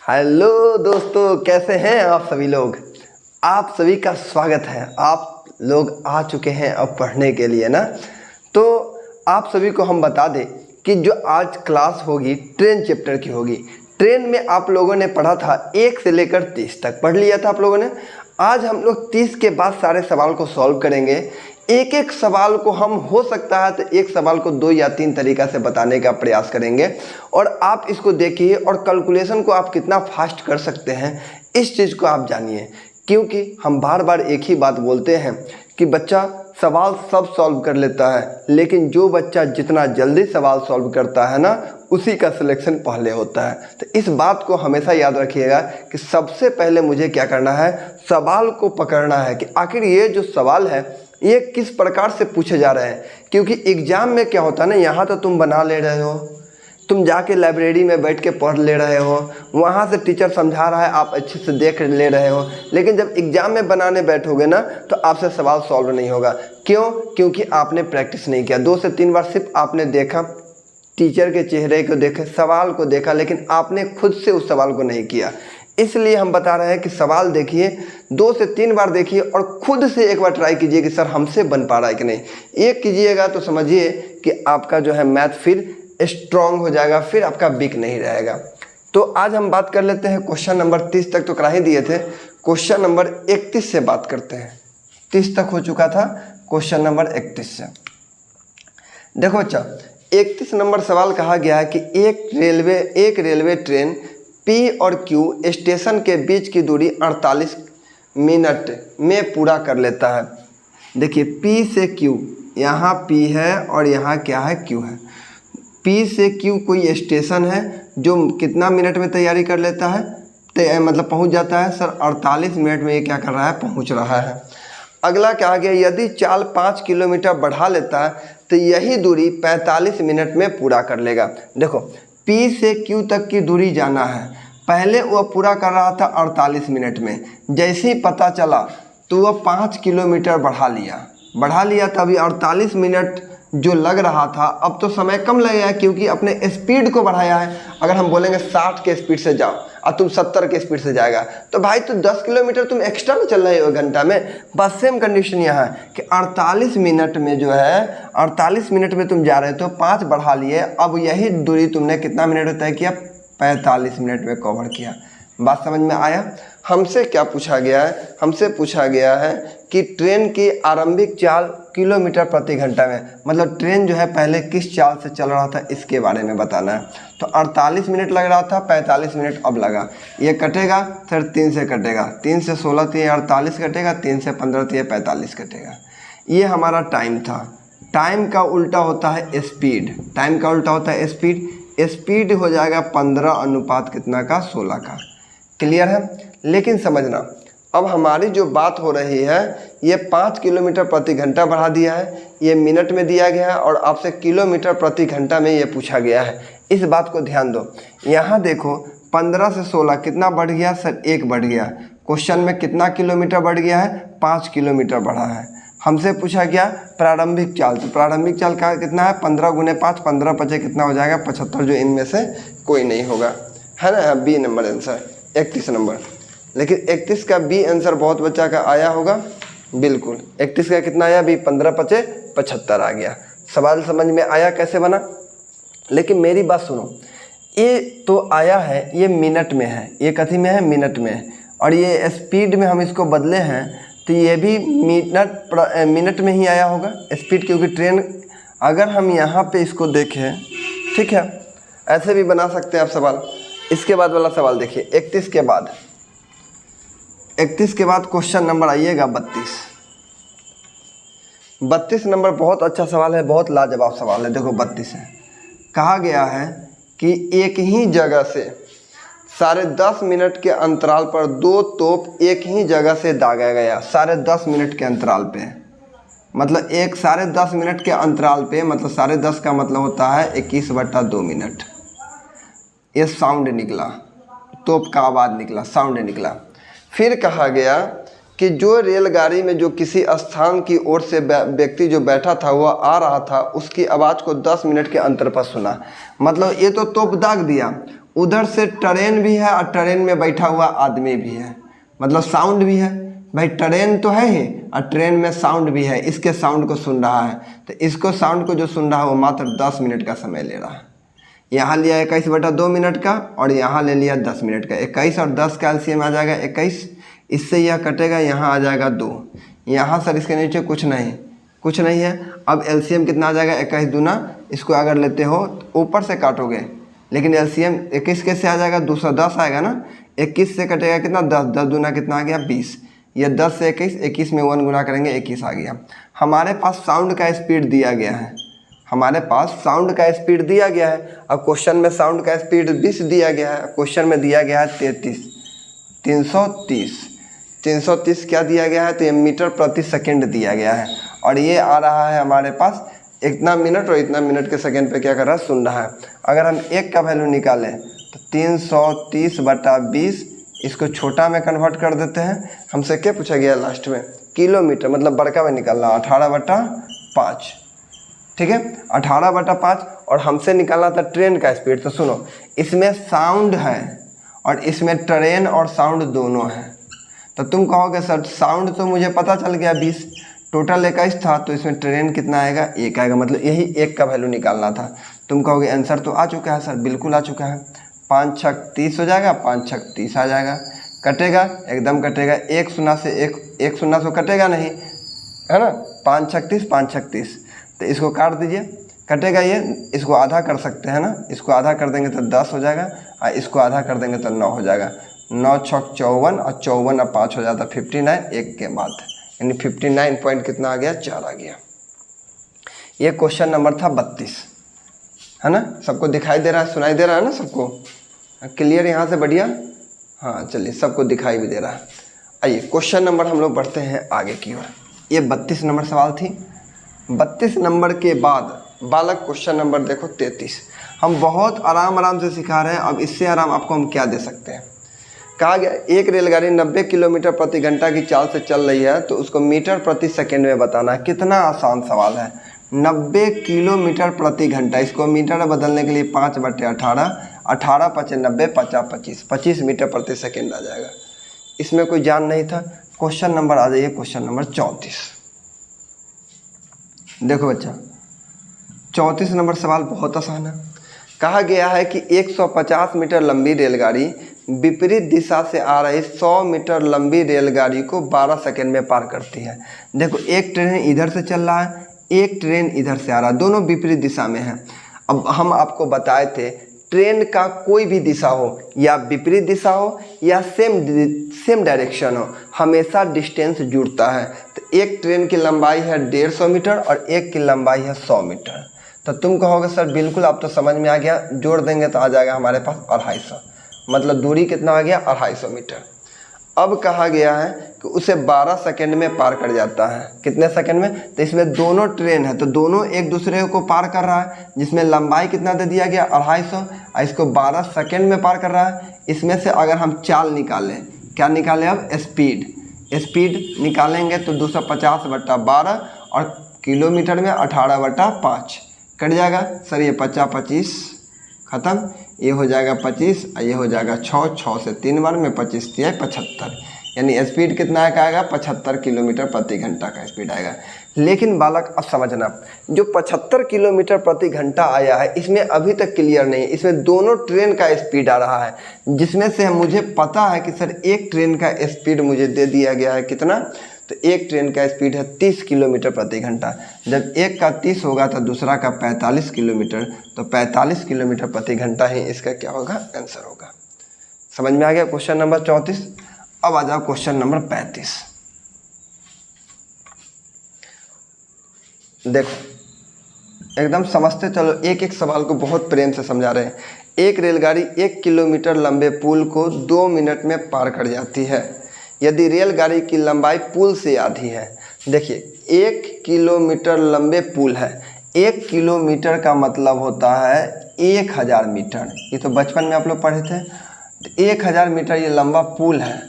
Hello दोस्तों, कैसे हैं आप सभी लोग। आप सभी का स्वागत है। आप लोग आ चुके हैं अब पढ़ने के लिए ना। तो आप सभी को हम बता दें कि जो आज क्लास होगी ट्रेन चैप्टर की होगी। ट्रेन में आप लोगों ने पढ़ा था 1 से लेकर 30 तक पढ़ लिया था आप लोगों ने। आज हम लोग 30 के बाद सारे सवाल को सॉल्व करेंगे। एक एक सवाल को हम हो सकता है तो एक सवाल को 2 या 3 तरीक़ा से बताने का प्रयास करेंगे और आप इसको देखिए और कैलकुलेशन को आप कितना फास्ट कर सकते हैं इस चीज़ को आप जानिए। क्योंकि हम बार बार एक ही बात बोलते हैं कि बच्चा सवाल सब सॉल्व कर लेता है, लेकिन जो बच्चा जितना जल्दी सवाल सॉल्व करता है ना उसी का सिलेक्शन पहले होता है। तो इस बात को हमेशा याद रखिएगा कि सबसे पहले मुझे क्या करना है, सवाल को पकड़ना है कि आखिर ये जो सवाल है ये किस प्रकार से पूछे जा रहे हैं। क्योंकि एग्ज़ाम में क्या होता है ना, यहाँ तो तुम बना ले रहे हो, तुम जाके लाइब्रेरी में बैठ के पढ़ ले रहे हो, वहाँ से टीचर समझा रहा है आप अच्छे से देख ले रहे हो, लेकिन जब एग्ज़ाम में बनाने बैठोगे ना तो आपसे सवाल सॉल्व नहीं होगा। क्यों? क्योंकि आपने प्रैक्टिस नहीं किया। 2 से 3 बार सिर्फ आपने देखा, टीचर के चेहरे को देखे, सवाल को देखा, लेकिन आपने खुद से उस सवाल को नहीं किया। इसलिए हम बता रहे हैं कि सवाल देखिए, 2 से 3 बार देखिए और खुद से एक बार ट्राई कीजिए कि सर हमसे बन पा रहा है कि नहीं। एक कीजिएगा तो समझिए कि आपका जो है मैथ फिर स्ट्रॉन्ग हो जाएगा, फिर आपका वीक नहीं रहेगा। तो आज हम बात कर लेते हैं क्वेश्चन नंबर 30 तक तो करा ही दिए थे। क्वेश्चन नंबर 31 से बात करते हैं। 30 तक हो चुका था, क्वेश्चन नंबर 31 से देखो बच्चा। 31 नंबर सवाल कहा गया है कि एक रेलवे ट्रेन P और Q स्टेशन के बीच की दूरी 48 मिनट में पूरा कर लेता है। देखिए P से Q, यहाँ P है और यहाँ क्या है, Q है। P से Q कोई स्टेशन है जो कितना मिनट में तैयारी कर लेता है, मतलब पहुँच जाता है। सर 48 मिनट में ये क्या कर रहा है, पहुँच रहा है। अगला क्या गया, यदि चाल 5 किलोमीटर बढ़ा लेता है तो यही दूरी 45 मिनट में पूरा कर लेगा। देखो P से Q तक की दूरी जाना है, पहले वह पूरा कर रहा था 48 मिनट में, जैसे ही पता चला तो वह 5 किलोमीटर बढ़ा लिया तभी 48 मिनट जो लग रहा था अब तो समय कम लगेगा क्योंकि अपने स्पीड को बढ़ाया है। अगर हम बोलेंगे 60 के स्पीड से जाओ और तुम 70 के स्पीड से जाएगा तो भाई तो 10 किलोमीटर तुम एक्स्ट्रा में चल रहे हो घंटा में। बस सेम कंडीशन यहाँ है कि 48 मिनट में जो है 48 मिनट में तुम जा रहे हो तो 5 बढ़ा लिए, अब यही दूरी तुमने कितना मिनट में तय किया, 45 मिनट में कवर किया। बात समझ में आया। हमसे क्या पूछा गया है, हमसे पूछा गया है कि ट्रेन की आरंभिक चाल किलोमीटर प्रति घंटा में, मतलब ट्रेन जो है पहले किस चाल से चल रहा था इसके बारे में बताना है। तो 48 मिनट लग रहा था, 45 मिनट अब लगा। ये कटेगा, फिर 3 से कटेगा, 3 से 16 तो ये 48 कटेगा, 3 से 15 तो ये 45 कटेगा। ये हमारा टाइम था। टाइम का उल्टा होता है स्पीड, टाइम का उल्टा होता है स्पीड। स्पीड हो जाएगा 15 अनुपात कितना का, 16 का। क्लियर है। लेकिन समझना, अब हमारी जो बात हो रही है ये 5 किलोमीटर प्रति घंटा बढ़ा दिया है, ये मिनट में दिया गया है और आपसे किलोमीटर प्रति घंटा में ये पूछा गया है। इस बात को ध्यान दो। यहाँ देखो 15 से 16 कितना बढ़ गया, सर 1 बढ़ गया। क्वेश्चन में कितना किलोमीटर बढ़ गया है, 5 किलोमीटर बढ़ा है। हमसे पूछा गया प्रारंभिक चाल, तो प्रारंभिक चाल का कितना है, 15 गुने 5, 15 पचे कितना हो जाएगा, 75, जो इनमें से कोई नहीं होगा, है ना। B number answer 31 number. लेकिन 31 का बी आंसर बहुत बच्चा का आया होगा, बिल्कुल 31 का कितना आया, बी 15 पचे 75 आ गया। सवाल समझ में आया कैसे बना। लेकिन मेरी बात सुनो, ये तो आया है, ये मिनट में है, ये कथी में है, मिनट में है, और ये स्पीड में हम इसको बदले हैं तो ये भी मिनट में ही आया होगा स्पीड, क्योंकि ट्रेन, अगर हम यहाँ पे इसको देखें, ठीक है, ऐसे भी बना सकते हैं आप सवाल। इसके बाद वाला सवाल देखिए 31 के बाद, 31 के बाद क्वेश्चन नंबर आइएगा 32। 32 नंबर बहुत अच्छा सवाल है, बहुत लाजवाब सवाल है। देखो 32 है, कहा गया है कि एक ही जगह से 10.5 मिनट के अंतराल पर 2 तोप एक ही जगह से दागा गया। 10.5 मिनट के अंतराल पे, मतलब 10.5 मिनट के अंतराल पे, मतलब 10.5 का मतलब होता है 21/2 मिनट। ये साउंड निकला, तोप का आवाज़ निकला, साउंड निकला। फिर कहा गया कि जो रेलगाड़ी में जो किसी स्थान की ओर से व्यक्ति जो बैठा था वह आ रहा था, उसकी आवाज़ को 10 मिनट के अंतर पर सुना। मतलब ये तो तोप दाग दिया, उधर से ट्रेन भी है और ट्रेन में बैठा हुआ आदमी भी है, मतलब साउंड भी है भाई, ट्रेन तो है ही और ट्रेन में साउंड भी है, इसके साउंड को सुन रहा है। तो इसको साउंड को जो सुन रहा है वो मात्र 10 मिनट का समय ले रहा है। यहाँ लिया 21/2 मिनट का और यहाँ ले लिया 10 मिनट का। 21 और 10 का एलसीएम आ जाएगा 21, इससे यह कटेगा, यहाँ आ जाएगा 2, यहाँ सर इसके नीचे कुछ नहीं है। अब एलसीएम कितना आ जाएगा 21 दूना, इसको अगर लेते हो तो ऊपर से काटोगे, लेकिन एलसीएम 21 कैसे आ जाएगा, 210 आएगा ना। 21 से कटेगा कितना, 10, 10 दूना कितना आ गया 20। यह 10 से 21 में 1 गुना करेंगे 21 आ गया। हमारे पास साउंड का स्पीड दिया गया है, हमारे पास साउंड का स्पीड दिया गया है। अब क्वेश्चन में साउंड का स्पीड 20 दिया गया है, क्वेश्चन में दिया गया है 330 क्या दिया गया है, तो ये मीटर प्रति सेकंड दिया गया है। और ये आ रहा है हमारे पास इतना मिनट और इतना मिनट के सेकंड पे क्या कर रहा है, सुन रहा है। अगर हम एक का वैल्यू निकालें तो 330/20, इसको छोटा में कन्वर्ट कर देते हैं। हमसे क्या पूछा गया लास्ट में, किलोमीटर, मतलब बड़का में निकालना 18/5, ठीक है 18/5। और हमसे निकालना था ट्रेन का स्पीड। तो सुनो, इसमें साउंड है और इसमें ट्रेन और साउंड दोनों है। तो तुम कहोगे सर साउंड तो मुझे पता चल गया 20, टोटल 21 था, तो इसमें ट्रेन कितना आएगा, 1 आएगा, मतलब यही 1 का वैल्यू निकालना था। तुम कहोगे आंसर तो आ चुका है सर, बिल्कुल आ चुका है। 5 छक 30 हो जाएगा, 5 छक 30 आ जाएगा, कटेगा एकदम कटेगा, 1 शून्य से 1 शून्य से कटेगा नहीं, है ना। 5 छक 30, 5 छक 30, तो इसको काट दीजिए, कटेगा ये, इसको आधा कर सकते हैं ना, इसको आधा कर देंगे तो 10 हो जाएगा और इसको आधा कर देंगे तो 9 हो जाएगा। 9 छक 54 और 54 और 5 हो जाता 59, 1 के बाद, यानी 59 पॉइंट कितना आ गया, 4 आ गया। ये क्वेश्चन नंबर था 32, है ना। सबको दिखाई दे रहा है, सुनाई दे रहा है ना सबको, क्लियर यहाँ से, बढ़िया। हाँ चलिए, सबको दिखाई भी दे रहा है। आइए क्वेश्चन नंबर हम लोग बढ़ते हैं आगे की ओर। ये 32 नंबर सवाल थी। 32 नंबर के बाद बालक क्वेश्चन नंबर देखो 33। हम बहुत आराम से सिखा रहे हैं, अब इससे आराम आपको हम क्या दे सकते हैं। कहा गया एक रेलगाड़ी 90 किलोमीटर प्रति घंटा की चाल से चल रही है, तो उसको मीटर प्रति सेकंड में बताना है। कितना आसान सवाल है, 90 किलोमीटर प्रति घंटा, इसको मीटर में बदलने के लिए 5/18, 18 × 5 = 90, 50 = 25 मीटर प्रति सेकंड आ जाएगा। इसमें कोई जान नहीं था। क्वेश्चन नंबर आ जाइए, क्वेश्चन नंबर 34। देखो बच्चा, 34 नंबर सवाल बहुत आसान है। कहा गया है कि 150 मीटर लंबी रेलगाड़ी विपरीत दिशा से आ रही 100 मीटर लंबी रेलगाड़ी को 12 सेकंड में पार करती है। देखो, एक ट्रेन इधर से चल रहा है, एक ट्रेन इधर से आ रहा है, दोनों विपरीत दिशा में है। अब हम आपको बताए थे, ट्रेन का कोई भी दिशा हो, या विपरीत दिशा हो या सेम डायरेक्शन हो, हमेशा डिस्टेंस जुड़ता है। तो एक ट्रेन की लंबाई है 150 मीटर और एक की लंबाई है 100 मीटर। तो तुम कहोगे सर बिल्कुल आप तो समझ में आ गया, जोड़ देंगे तो आ जाएगा हमारे पास 250, मतलब दूरी कितना आ गया 250 मीटर। अब कहा गया है कि उसे 12 सेकंड में पार कर जाता है। कितने सेकंड में, तो इसमें दोनों ट्रेन है तो दोनों एक दूसरे को पार कर रहा है, जिसमें लंबाई कितना दे दिया गया 250 और इसको 12 सेकंड में पार कर रहा है। इसमें से अगर हम चाल निकालें, क्या निकालें, अब स्पीड निकालेंगे तो 250/12 और किलोमीटर में 18/5 कट जाएगा सर, ये 50 25 ख़त्म, ये हो जाएगा 25 और ये हो जाएगा 6 से 3 बार में 25 × 75, यानी स्पीड कितना का आएगा 75 किलोमीटर प्रति घंटा का स्पीड आएगा। लेकिन बालक अब समझना, जो 75 किलोमीटर प्रति घंटा आया है इसमें अभी तक क्लियर नहीं है, इसमें दोनों ट्रेन का स्पीड आ रहा है, जिसमें से मुझे पता है कि सर एक ट्रेन का स्पीड मुझे दे दिया गया है कितना, तो एक ट्रेन का स्पीड है 30 किलोमीटर प्रति घंटा। जब एक का 30 होगा तो दूसरा का 45 किलोमीटर, तो 45 किलोमीटर प्रति घंटा ही इसका क्या होगा, आंसर होगा। समझ में आ गया क्वेश्चन नंबर 34। अब आ जाओ क्वेश्चन नंबर 35। देखो एकदम समझते चलो, एक एक सवाल को बहुत प्रेम से समझा रहे हैं। एक रेलगाड़ी 1 किलोमीटर लंबे पुल को 2 मिनट में पार कर जाती है यदि रेलगाड़ी की लंबाई पुल से आधी है। देखिए 1 किलोमीटर लंबे पुल है, 1 किलोमीटर का मतलब होता है 1000 मीटर। ये तो बचपन में आप लोग पढ़े थे। 1000 मीटर ये लंबा पुल है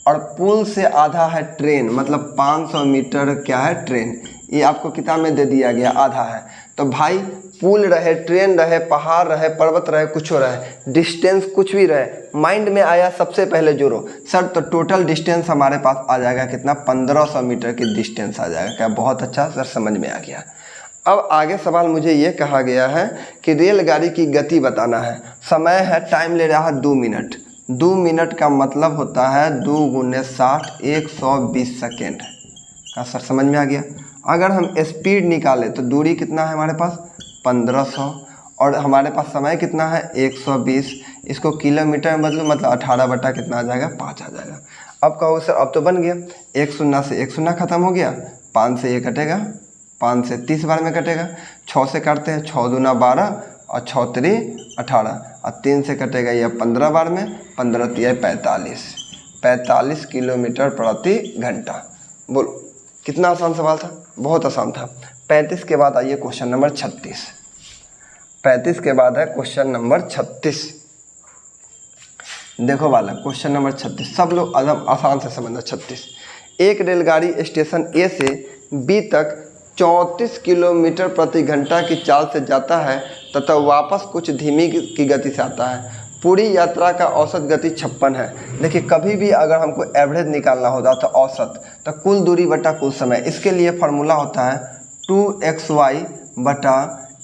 और पुल से आधा है ट्रेन, मतलब 500 मीटर क्या है ट्रेन, ये आपको किताब में दे दिया गया आधा है। तो भाई पुल रहे, ट्रेन रहे, पहाड़ रहे, पर्वत रहे, कुछ रहे, डिस्टेंस कुछ भी रहे, माइंड में आया सबसे पहले जोड़ो सर। तो टोटल डिस्टेंस हमारे पास आ जाएगा कितना, 1500 मीटर की डिस्टेंस आ जाएगा। क्या बहुत अच्छा सर, समझ में आ गया। अब आगे सवाल मुझे ये कहा गया है कि रेलगाड़ी की गति बताना है। समय है, टाइम ले रहा है 2 मिनट। 2 मिनट का मतलब होता है 2 × 60 120 सेकेंड का सर, समझ में आ गया। अगर हम स्पीड निकालें तो दूरी कितना है हमारे पास 1500, और हमारे पास समय कितना है 120। इसको किलोमीटर में बदलो, मतलब 18 बटा कितना आ जाएगा 5 आ जाएगा। अब कहो सर अब तो बन गया, 1 शून्य से 1 शून्य खत्म हो गया, 5 से ये कटेगा, 5 से 30 बार में कटेगा, 6 से काटते हैं, 6 दूना 12 और 6 3 18, और 3 से कटेगा ये 15 बार में, 15 3 45 किलोमीटर प्रति घंटा। बोलो कितना आसान सवाल था, बहुत आसान था। 35 के बाद आइए क्वेश्चन नंबर 36। 35 के बाद है क्वेश्चन नंबर 36। देखो बालक क्वेश्चन नंबर 36 सब लोग एकदम आसान से समझना। 36, एक रेलगाड़ी स्टेशन ए से बी तक 34 किलोमीटर प्रति घंटा की चाल से जाता है तथा वापस कुछ धीमी की गति से आता है। पूरी यात्रा का औसत गति 56 है। देखिए कभी भी अगर हमको एवरेज निकालना होता तो औसत, तो कुल दूरी बटा कुल समय, इसके लिए फार्मूला होता है 2xy बटा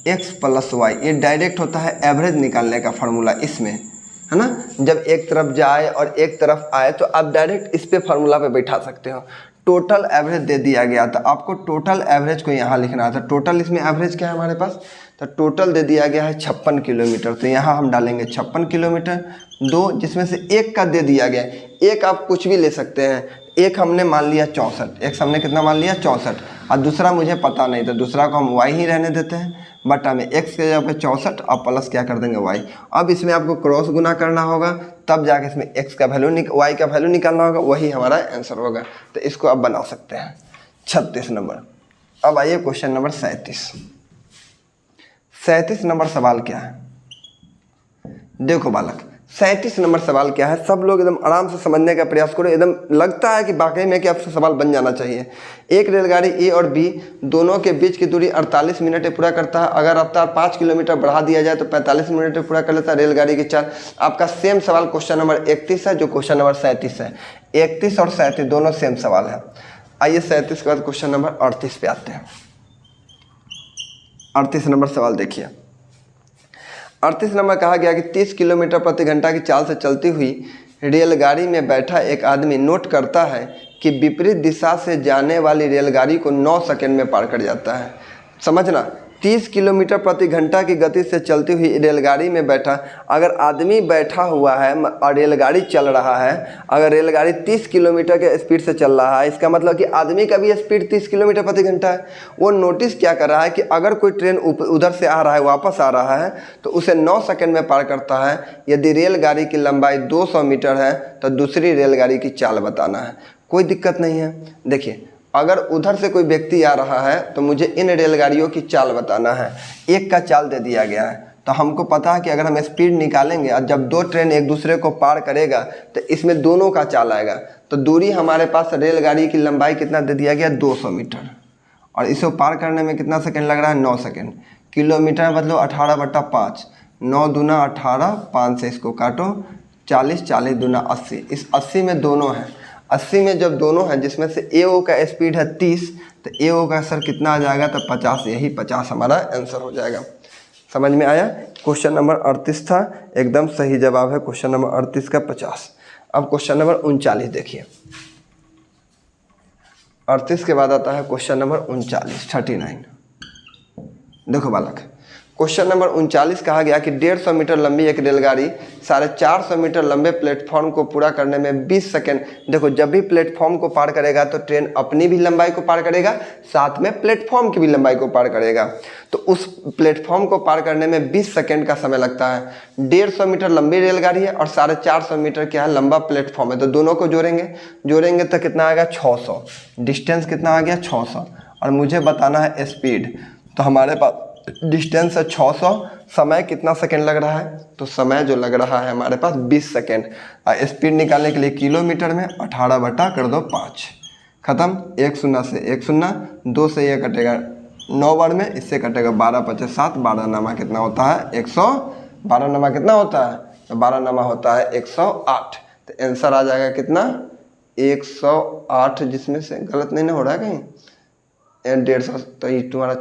x + y। ये डायरेक्ट होता है एवरेज निकालने का फार्मूला इसमें, है ना। जब एक तरफ जाए और एक तरफ आए तो आप डायरेक्ट इस पे फार्मूला पे बैठा सकते हो। टोटल एवरेज दे दिया गया था, आपको टोटल एवरेज को यहाँ लिखना था। टोटल इसमें एवरेज क्या है हमारे पास, तो टोटल दे दिया गया है 56 किलोमीटर। तो यहाँ हम डालेंगे 56 किलोमीटर, 2 जिसमें से एक का दे दिया गया। एक आप कुछ भी ले सकते हैं, एक हमने मान लिया 64, एक हमने कितना मान लिया 64, और दूसरा मुझे पता नहीं तो दूसरा को हम y ही रहने देते हैं। बटा में x के जगह पे 64 और प्लस क्या कर देंगे y। अब इसमें आपको क्रॉस गुना करना होगा, तब जाके इसमें x का वैल्यू y का वैल्यू निकालना होगा, वही हमारा आंसर होगा। तो इसको आप बना सकते हैं 36 नंबर। अब आइए क्वेश्चन नंबर 37। 37 नंबर सवाल क्या है, देखो बालक 37 नंबर सवाल क्या है, सब लोग एकदम आराम से समझने का प्रयास करो। एकदम लगता है कि वाकई में कि आपसे सवाल बन जाना चाहिए। एक रेलगाड़ी ए और बी दोनों के बीच की दूरी 48 मिनट में पूरा करता है। अगर रफ्तार 5 किलोमीटर बढ़ा दिया जाए तो 45 मिनट में पूरा कर लेता है रेलगाड़ी की चाल। आपका सेम सवाल क्वेश्चन नंबर 31 है जो क्वेश्चन नंबर 37 है। 31 और 37 दोनों सेम सवाल है। आइए 37 के बाद क्वेश्चन नंबर 38 पे आते हैं। 38 नंबर सवाल देखिए। 38 नंबर कहा गया कि 30 किलोमीटर प्रति घंटा की चाल से चलती हुई रेलगाड़ी में बैठा एक आदमी नोट करता है कि विपरीत दिशा से जाने वाली रेलगाड़ी को 9 सेकंड में पार कर जाता है। समझना, 30 किलोमीटर प्रति घंटा की गति से चलती हुई रेलगाड़ी में बैठा अगर आदमी बैठा हुआ है और रेलगाड़ी चल रहा है, अगर रेलगाड़ी 30 किलोमीटर के स्पीड से चल रहा है, इसका मतलब कि आदमी का भी स्पीड 30 किलोमीटर प्रति घंटा है। वो नोटिस क्या कर रहा है कि अगर कोई ट्रेन उधर से आ रहा है वापस आ रहा है तो उसे 9 सेकंड में पार करता है। यदि रेलगाड़ी की लंबाई 200 मीटर है तो दूसरी रेलगाड़ी की चाल बताना है। कोई दिक्कत नहीं है। देखिए अगर उधर से कोई व्यक्ति आ रहा है तो मुझे इन रेलगाड़ियों की चाल बताना है। एक का चाल दे दिया गया है तो हमको पता है कि अगर हम स्पीड निकालेंगे और जब दो ट्रेन एक दूसरे को पार करेगा तो इसमें दोनों का चाल आएगा। तो दूरी हमारे पास रेलगाड़ी की लंबाई कितना दे दिया गया 200 मीटर, और इसे पार करने में कितना सेकंड लग रहा है 9 सेकंड। किलोमीटर मतलब 18/5, 9 दूना 18, 5 से इसको काटो 40, 40 दूना 80। इस 80 में दोनों हैं, 80 में जब दोनों हैं जिसमें से AO का स्पीड है 30 तो AO का सर कितना आ जाएगा तो 50, यही 50 हमारा आंसर हो जाएगा। समझ में आया। क्वेश्चन नंबर 38 था, एकदम सही जवाब है क्वेश्चन नंबर 38 का 50। अब क्वेश्चन नंबर 39 देखिए। 38 के बाद आता है क्वेश्चन नंबर 39। देखो बालक क्वेश्चन नंबर 39 कहा गया कि 150 मीटर लंबी एक रेलगाड़ी 450 मीटर लंबे प्लेटफॉर्म को पूरा करने में 20 सेकंड। देखो जब भी प्लेटफॉर्म को पार करेगा तो ट्रेन अपनी भी लंबाई को पार करेगा, साथ में प्लेटफॉर्म की भी लंबाई को पार करेगा। तो उस प्लेटफॉर्म को पार करने में 20 सेकंड का समय लगता है। 150 मीटर लंबी रेलगाड़ी है और 450 मीटर क्या है लंबा प्लेटफॉर्म है। तो दोनों को जोड़ेंगे तो कितना आएगा 600। डिस्टेंस कितना आ गया 600, और मुझे बताना है स्पीड। तो हमारे पास डिस्टेंस है 600, समय कितना सेकंड लग रहा है, तो समय जो लग रहा है हमारे पास 20 सेकंड। स्पीड निकालने के लिए किलोमीटर में 18 बटा कर दो 5, ख़त्म। 1 शून्य से 1 शून्य, 2 से ये कटेगा 9 बार में, इससे कटेगा 12 पचे 7, 12 नमा कितना होता है 112 नमा कितना होता है, तो 12 नमा होता है 108। तो आंसर आ जाएगा कितना 108, जिसमें से गलत नहीं ना हो रहा है कहीं 150, तो ये तुम्हारा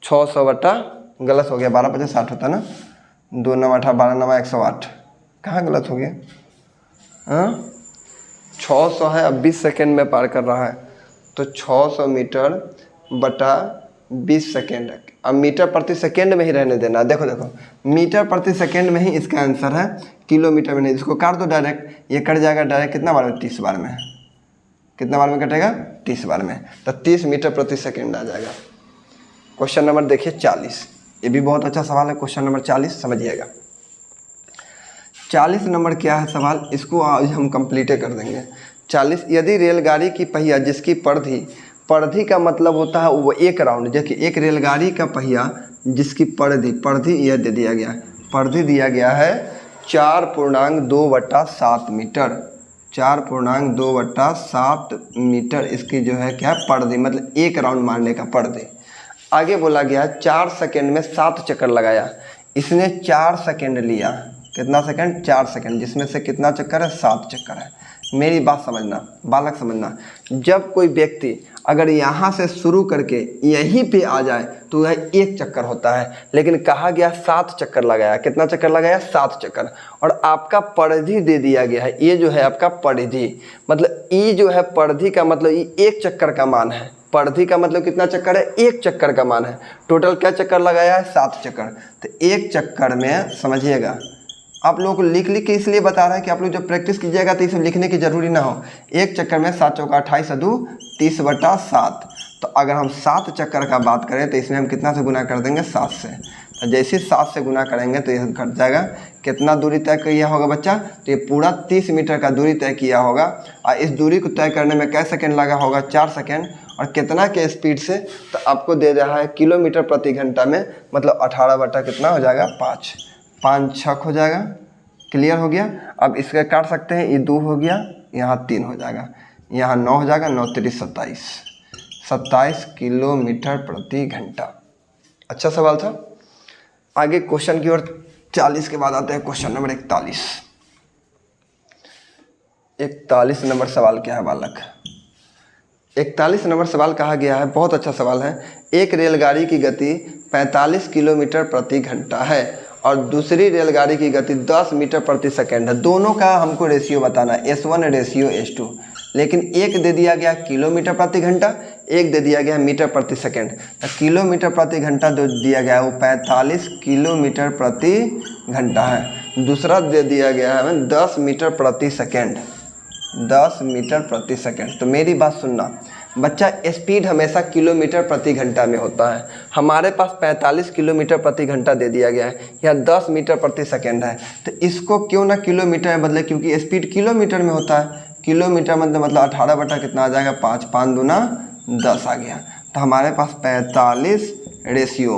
600 बटा, गलत हो गया, 12 पचे 60 होता है ना, 2 नमा 18, 12 नमा 108, कहाँ गलत हो गया, हाँ 600 है, अब 20 सेकेंड में पार कर रहा है, तो 600 मीटर बटा 20 सेकेंड। अब मीटर प्रति सेकेंड में ही रहने देना, देखो देखो मीटर प्रति सेकेंड में ही इसका आंसर है, किलोमीटर में नहीं। इसको काट दो डायरेक्ट, ये कट जाएगा डायरेक्ट, कितना बार में, 30 बार में, कितना बार में कटेगा 30 बार में, तो 30 मीटर प्रति सेकेंड आ जाएगा। क्वेश्चन नंबर देखिए 40, ये भी बहुत अच्छा सवाल है, क्वेश्चन नंबर 40 समझिएगा। 40 नंबर क्या है सवाल, इसको आज हम कंप्लीट कर देंगे। 40, यदि रेलगाड़ी की पहिया जिसकी परिधि का मतलब होता है वो एक राउंड, देखिए एक रेलगाड़ी का पहिया जिसकी परिधि यह दे दिया गया, परिधि दिया गया है 4.2/7 मीटर, 4.2/7 मीटर इसकी जो है क्या परिधि, मतलब एक राउंड मारने का परिधि। आगे बोला गया 4 सेकेंड में 7 चक्कर लगाया, इसने 4 सेकेंड लिया, कितना सेकंड, 4 सेकंड, जिसमें से कितना चक्कर है, 7 चक्कर है। मेरी बात समझना, बालक समझना, जब कोई व्यक्ति अगर यहाँ से शुरू करके यहीं पे आ जाए तो वह 1 चक्कर होता है, लेकिन कहा गया 7 चक्कर लगाया, कितना चक्कर लगाया, 7 चक्कर। और आपका परिधि दे दिया गया है, ये जो है आपका परिधि, मतलब ये जो है परिधि का मतलब ये 1 चक्कर का मान है, परिधि का मतलब कितना चक्कर है, 1 चक्कर का मान है। टोटल क्या चक्कर लगाया है, 7 चक्कर। तो 1 चक्कर में समझिएगा, आप लोगों को लिख के इसलिए बता रहा है कि आप लोग जब प्रैक्टिस कीजिएगा तो इसे लिखने की ज़रूरी ना हो। 1 चक्कर में 7 चौका 28 2 30/7। तो अगर हम 7 चक्कर का बात करें तो इसमें हम कितना से गुना कर देंगे, 7 से। तो जैसे 7 से गुना करेंगे तो यह घट जाएगा, कितना दूरी तय किया होगा बच्चा, तो ये पूरा 30 मीटर का दूरी तय किया होगा। और इस दूरी को तय करने में कै सेकेंड लगा होगा, 4 सेकेंड। और कितना के स्पीड से, तो आपको दे रहा है किलोमीटर प्रति घंटा में, मतलब 18 बटा कितना हो जाएगा, 5 6 हो जाएगा। क्लियर हो गया। अब इसका काट सकते हैं, ये 2 हो गया, यहाँ 3 हो जाएगा, यहाँ 9 हो जाएगा, 9 3 27 किलोमीटर प्रति घंटा। अच्छा सवाल था। आगे क्वेश्चन की ओर 40 के बाद आते हैं क्वेश्चन नंबर 41। 41 नंबर सवाल क्या है बालक, 41 नंबर सवाल कहा गया है, बहुत अच्छा सवाल है। एक रेलगाड़ी की गति 45 किलोमीटर प्रति घंटा है और दूसरी रेलगाड़ी की गति 10 मीटर प्रति सेकंड है। दोनों का हमको रेशियो बताना है, S1 रेशियो S2। लेकिन एक दे दिया गया किलोमीटर प्रति घंटा, एक दे दिया गया मीटर प्रति सेकंड। तो किलोमीटर प्रति घंटा जो दिया गया है वो 45 किलोमीटर प्रति घंटा है। दूसरा दे दिया गया है हमें 10 मीटर प्रति सेकंड, 10 मीटर प्रति सेकंड। तो मेरी बात सुनना बच्चा, स्पीड हमेशा किलोमीटर प्रति घंटा में होता है। हमारे पास 45 किलोमीटर प्रति घंटा दे दिया गया है, या 10 मीटर प्रति सेकंड है। तो इसको क्यों ना किलोमीटर में बदले, क्योंकि स्पीड किलोमीटर में होता है। किलोमीटर मतलब 18 बटा कितना आ जाएगा, 5 5 दूना 10 आ गया। तो हमारे पास 45 रेशियो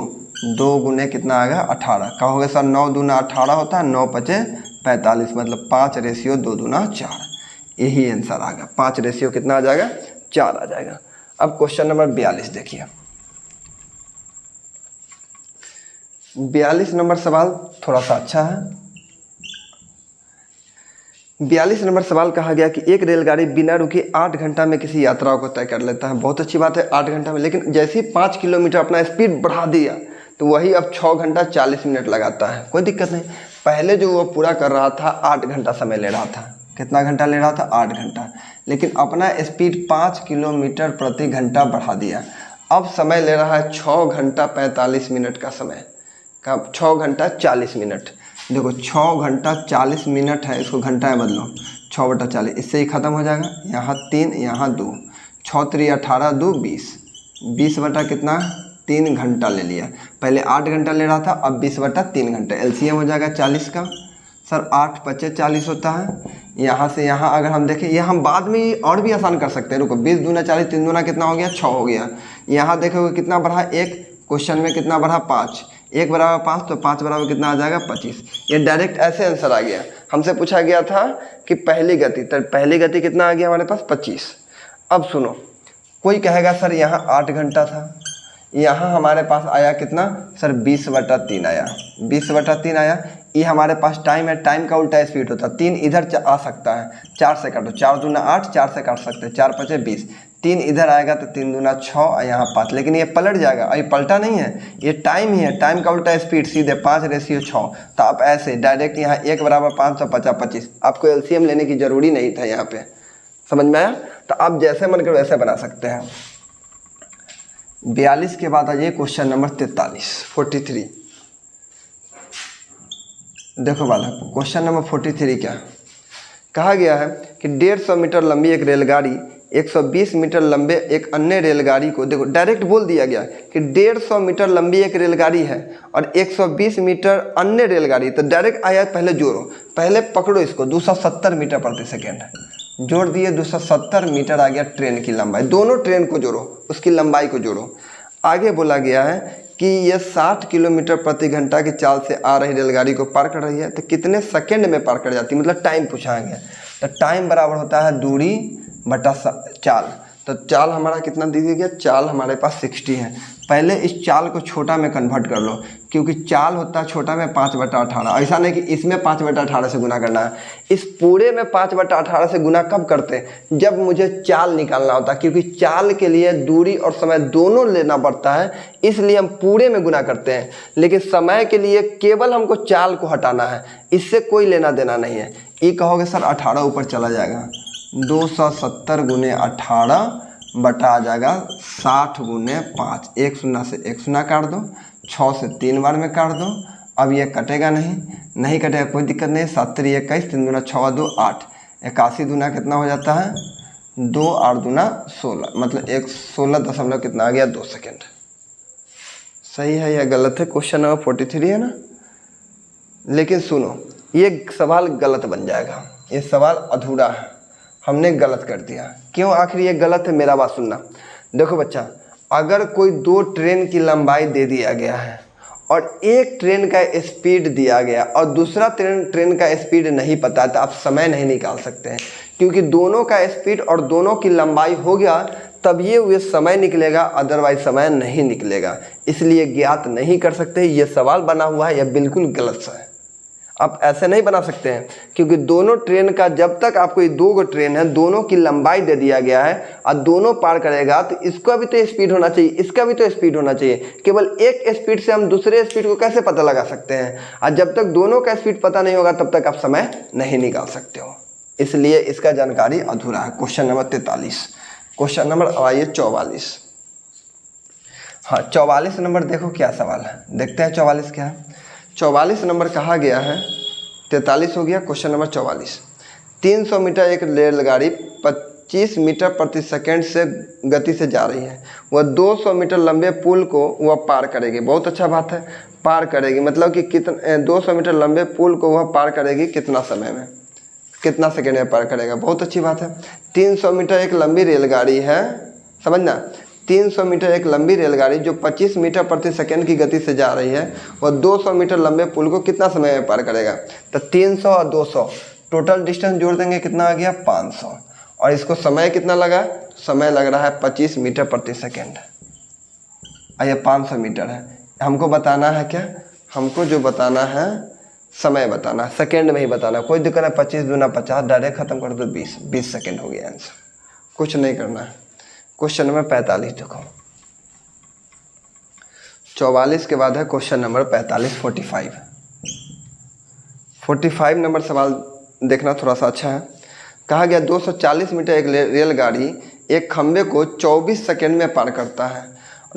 2 गुने कितना आ गया, 18। कहोगे सर 9 दूना 18 होता है, 9 पचे 45, मतलब 5 रेशियो 2 दूना 4। यही आंसर आ गया, 5 रेशियो कितना आ जाएगा, 4 आ जाएगा। अब क्वेश्चन नंबर 42 देखिए। 42 नंबर सवाल थोड़ा सा अच्छा है। 42 नंबर सवाल कहा गया कि एक रेलगाड़ी बिना रुके 8 घंटा में किसी यात्रा को तय कर लेता है। बहुत अच्छी बात है 8 घंटा में, लेकिन जैसे ही 5 किलोमीटर अपना स्पीड बढ़ा दिया तो वही अब 6 घंटा 40 मिनट लगाता है। कोई दिक्कत नहीं, पहले जो वो पूरा कर रहा था 8 घंटा समय ले रहा था। कितना घंटा ले रहा था, 8 घंटा। लेकिन अपना स्पीड 5 किलोमीटर प्रति घंटा बढ़ा दिया, अब समय ले रहा है 6 घंटा 45 मिनट का समय, कब 6 घंटा 40 मिनट। देखो 6 घंटा 40 मिनट है, इसको घंटा में बदलो, 6 बटा 40, इससे ही ख़त्म हो जाएगा। यहाँ 3, यहाँ 2, 6 3 18 2 20, 20 बटा कितना, 3 घंटा ले लिया। पहले 8 घंटा ले रहा था, अब 20 बटा 3 घंटा। एलसीएम हो जाएगा 40 का। सर 8 पचे 40 होता है। यहाँ से यहाँ अगर हम देखें, ये हम बाद में और भी आसान कर सकते हैं। रुको, 20 दूना 40, 3 दूना कितना हो गया, 6 हो गया। यहाँ देखोगे कितना बढ़ा, 1 क्वेश्चन में कितना बढ़ा 5, 1 बराबर 5 तो 5 बराबर कितना आ जाएगा 25। ये डायरेक्ट ऐसे आंसर आ गया। हमसे पूछा गया था कि पहली गति, तो पहली गति कितना आ गया हमारे पास 25। अब सुनो, कोई कहेगा सर यहाँ 8 घंटा था, यहाँ हमारे पास आया कितना सर 20/3 आया, 20/3 आया। ये हमारे पास टाइम है, टाइम का उल्टा स्पीड होता है, 3 इधर आ सकता है, 4 से काटो, 4 दूना 8, 4 से काट सकते हैं, 4 × 5 = 20, 3 इधर आएगा तो 3 दूना 6 और यहाँ 5, लेकिन ये पलट जाएगा और ये पलटा नहीं है, ये टाइम ही है, टाइम का उल्टा स्पीड, सीधे 5/6। तो आप ऐसे डायरेक्ट यहाँ 1 बराबर 5 तो 50 25, आपको LCM लेने की ज़रूरी नहीं था यहाँ पे, समझ में आया। तो आप जैसे मन करो वैसे बना सकते हैं। 42 के बाद आ जाइए क्वेश्चन नंबर 43। देखो बालक, क्वेश्चन नंबर 43 क्या कहा गया है कि 150 मीटर लंबी एक रेलगाड़ी 120 मीटर लंबे एक अन्य रेलगाड़ी को, देखो डायरेक्ट बोल दिया गया कि 150 मीटर लंबी एक रेलगाड़ी है और 120 मीटर अन्य रेलगाड़ी, तो डायरेक्ट आया पहले जोड़ो, पहले पकड़ो इसको 270 मीटर प्रति सेकेंड, जोड़ दिए 270 मीटर आ गया ट्रेन की लंबाई, दोनों ट्रेन को जोड़ो, उसकी लंबाई को जोड़ो। आगे बोला गया है कि यह 60 किलोमीटर प्रति घंटा की चाल से आ रही रेलगाड़ी को पार कर रही है, तो कितने सेकंड में पार कर जाती है, मतलब टाइम पूछा गया। तो टाइम बराबर होता है दूरी बटा चाल, तो चाल हमारा कितना दिया गया, चाल हमारे पास 60 है। पहले इस चाल को छोटा में कन्वर्ट कर लो, क्योंकि चाल होता है छोटा में 5/18, ऐसा नहीं कि इसमें 5/18 से गुना करना है, इस पूरे में 5/18 से गुना कब करते हैं, जब मुझे चाल निकालना होता है, क्योंकि चाल के लिए दूरी और समय दोनों लेना पड़ता है, इसलिए हम पूरे में गुना करते हैं। लेकिन समय के लिए केवल हमको चाल को हटाना है, इससे कोई लेना देना नहीं है। ये कहोगे सर 18 ऊपर चला जाएगा, 270 × 18 बटा आ जाएगा 60 × 5, 1 शून्य से 1 शून्य काट दो, 6 से 3 बार में काट दो। अब ये कटेगा नहीं कटेगा, कोई दिक्कत नहीं। 7 × 3 = 21, 3 दूना 6 2 8, 81 दूना कितना हो जाता है 2, 8 दूना 16, मतलब 16 दशमलव कितना आ गया 2 सेकेंड। सही है या गलत है, क्वेश्चन नंबर 43 है ना। लेकिन सुनो, ये सवाल गलत बन जाएगा, ये सवाल अधूरा है, हमने गलत कर दिया। क्यों आखिर ये गलत है, मेरा बात सुनना। देखो बच्चा, अगर कोई 2 ट्रेन की लंबाई दे दिया गया है और एक ट्रेन का स्पीड दिया गया और दूसरा ट्रेन का स्पीड नहीं पता, तो आप समय नहीं निकाल सकते हैं, क्योंकि दोनों का स्पीड और दोनों की लंबाई हो गया तब ये हुए समय निकलेगा, अदरवाइज समय नहीं निकलेगा, इसलिए ज्ञात नहीं कर सकते। ये सवाल बना हुआ है, यह बिल्कुल गलत सा है, आप ऐसे नहीं बना सकते हैं, क्योंकि दोनों ट्रेन का, जब तक आपको ये 2 ट्रेन है, दोनों की लंबाई दे दिया गया है और दोनों पार करेगा, तो इसका भी तो स्पीड होना चाहिए, इसका भी तो स्पीड होना चाहिए। केवल एक स्पीड से हम दूसरे स्पीड को कैसे पता लगा सकते हैं, और जब तक दोनों का स्पीड पता नहीं होगा तब तक आप समय नहीं निकाल सकते हो, इसलिए इसका जानकारी अधूरा है। Question number 43। क्वेश्चन नंबर आइए 44। हाँ, 44 नंबर देखो क्या सवाल है, देखते हैं 44 क्या है। 44 नंबर कहा गया है, 43 हो गया, क्वेश्चन नंबर 44। 300 मीटर एक रेलगाड़ी 25 मीटर प्रति सेकंड से गति से जा रही है, वह 200 मीटर लंबे पुल को वह पार करेगी। बहुत अच्छा बात है, पार करेगी मतलब कि कितना 200 मीटर लंबे पुल को वह पार करेगी कितना समय में, कितना सेकेंड में पार करेगा। बहुत अच्छी बात है। 300 मीटर एक लंबी रेलगाड़ी है, समझना, 300 मीटर एक लंबी रेलगाड़ी जो 25 मीटर प्रति सेकंड की गति से जा रही है, वह 200 मीटर लंबे पुल को कितना समय में पार करेगा। तो 300 और 200 टोटल डिस्टेंस जोड़ देंगे, कितना आ गया 500, और इसको समय कितना लगा, समय लग रहा है 25 मीटर प्रति सेकंड, ये 500 मीटर है। हमको बताना है क्या, हमको जो बताना है समय बताना है, सेकेंड में ही बताना, कोई दिक्कत नहीं। 25 दूना 50, डायरेक्ट खत्म कर दो 20 सेकेंड हो गया आंसर, कुछ नहीं करना है। क्वेश्चन नंबर 45 देखो, 44 के बाद है क्वेश्चन नंबर 45 45 नंबर सवाल देखना थोड़ा सा अच्छा है। कहा गया 240 मीटर एक रेलगाड़ी एक खंबे को 24 सेकंड में पार करता है।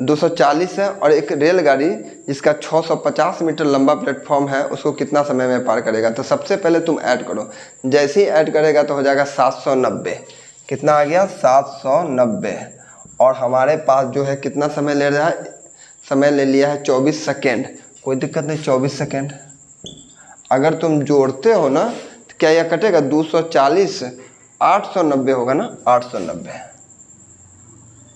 240 है और एक रेलगाड़ी जिसका 650 मीटर लंबा प्लेटफॉर्म है, उसको कितना समय में पार करेगा। तो सबसे पहले तुम ऐड करो, जैसे ही ऐड करेगा तो हो जाएगा 790, कितना आ गया 790, और हमारे पास जो है कितना समय ले रहा है, समय ले लिया है 24 सेकेंड, कोई दिक्कत नहीं 24 सेकेंड। अगर तुम जोड़ते हो ना तो क्या यह कटेगा, 240 890 होगा ना, 890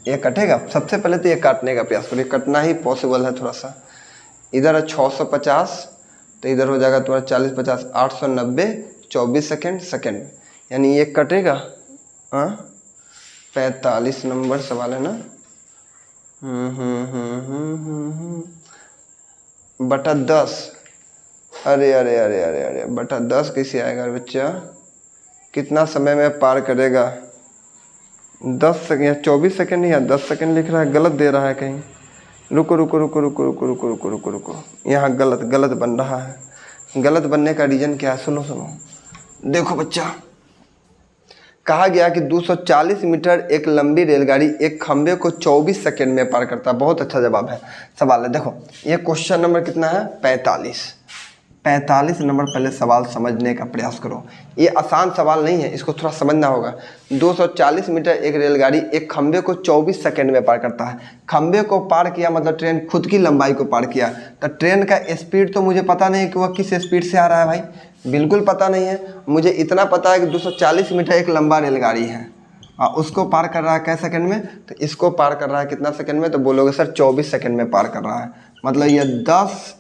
ये कटेगा? सबसे पहले तो ये काटने का प्रयास करो, ये कटना ही पॉसिबल है थोड़ा सा। इधर है 650, तो इधर हो जाएगा तुम्हारा 40 50 890 24 सेकेंड, यानी ये कटेगा। हाँ 45 नंबर सवाल है ना। बटा 10, अरे अरे अरे अरे अरे बटा 10 कैसे आएगा बच्चा? कितना समय में पार करेगा? 10 सेकेंड या 24 सेकेंड या 10 सेकेंड लिख रहा है, गलत दे रहा है कहीं। रुको रुको रुको रुको रुको रुको रुको रुको रुको, यहाँ गलत बन रहा है। गलत बनने का रीज़न क्या है? सुनो सुनो, देखो बच्चा, कहा गया कि 240 मीटर एक लंबी रेलगाड़ी एक खंभे को 24 सेकंड में पार करता है। बहुत अच्छा जवाब है, सवाल है। देखो ये क्वेश्चन नंबर कितना है? 45 नंबर। पहले सवाल समझने का प्रयास करो, ये आसान सवाल नहीं है, इसको थोड़ा समझना होगा। 240 मीटर एक रेलगाड़ी एक खंभे को 24 सेकंड में पार करता है। खंभे को पार किया मतलब ट्रेन खुद की लंबाई को पार किया। तो ट्रेन का स्पीड तो मुझे पता नहीं कि वह किस स्पीड से आ रहा है भाई, बिल्कुल पता नहीं है। मुझे इतना पता है कि 240 मीटर एक लंबा रेलगाड़ी है और उसको पार कर रहा है कै सेकंड में? तो इसको पार कर रहा है कितना सेकंड में? तो बोलोगे सर 24 सेकंड में पार कर रहा है। मतलब ये 10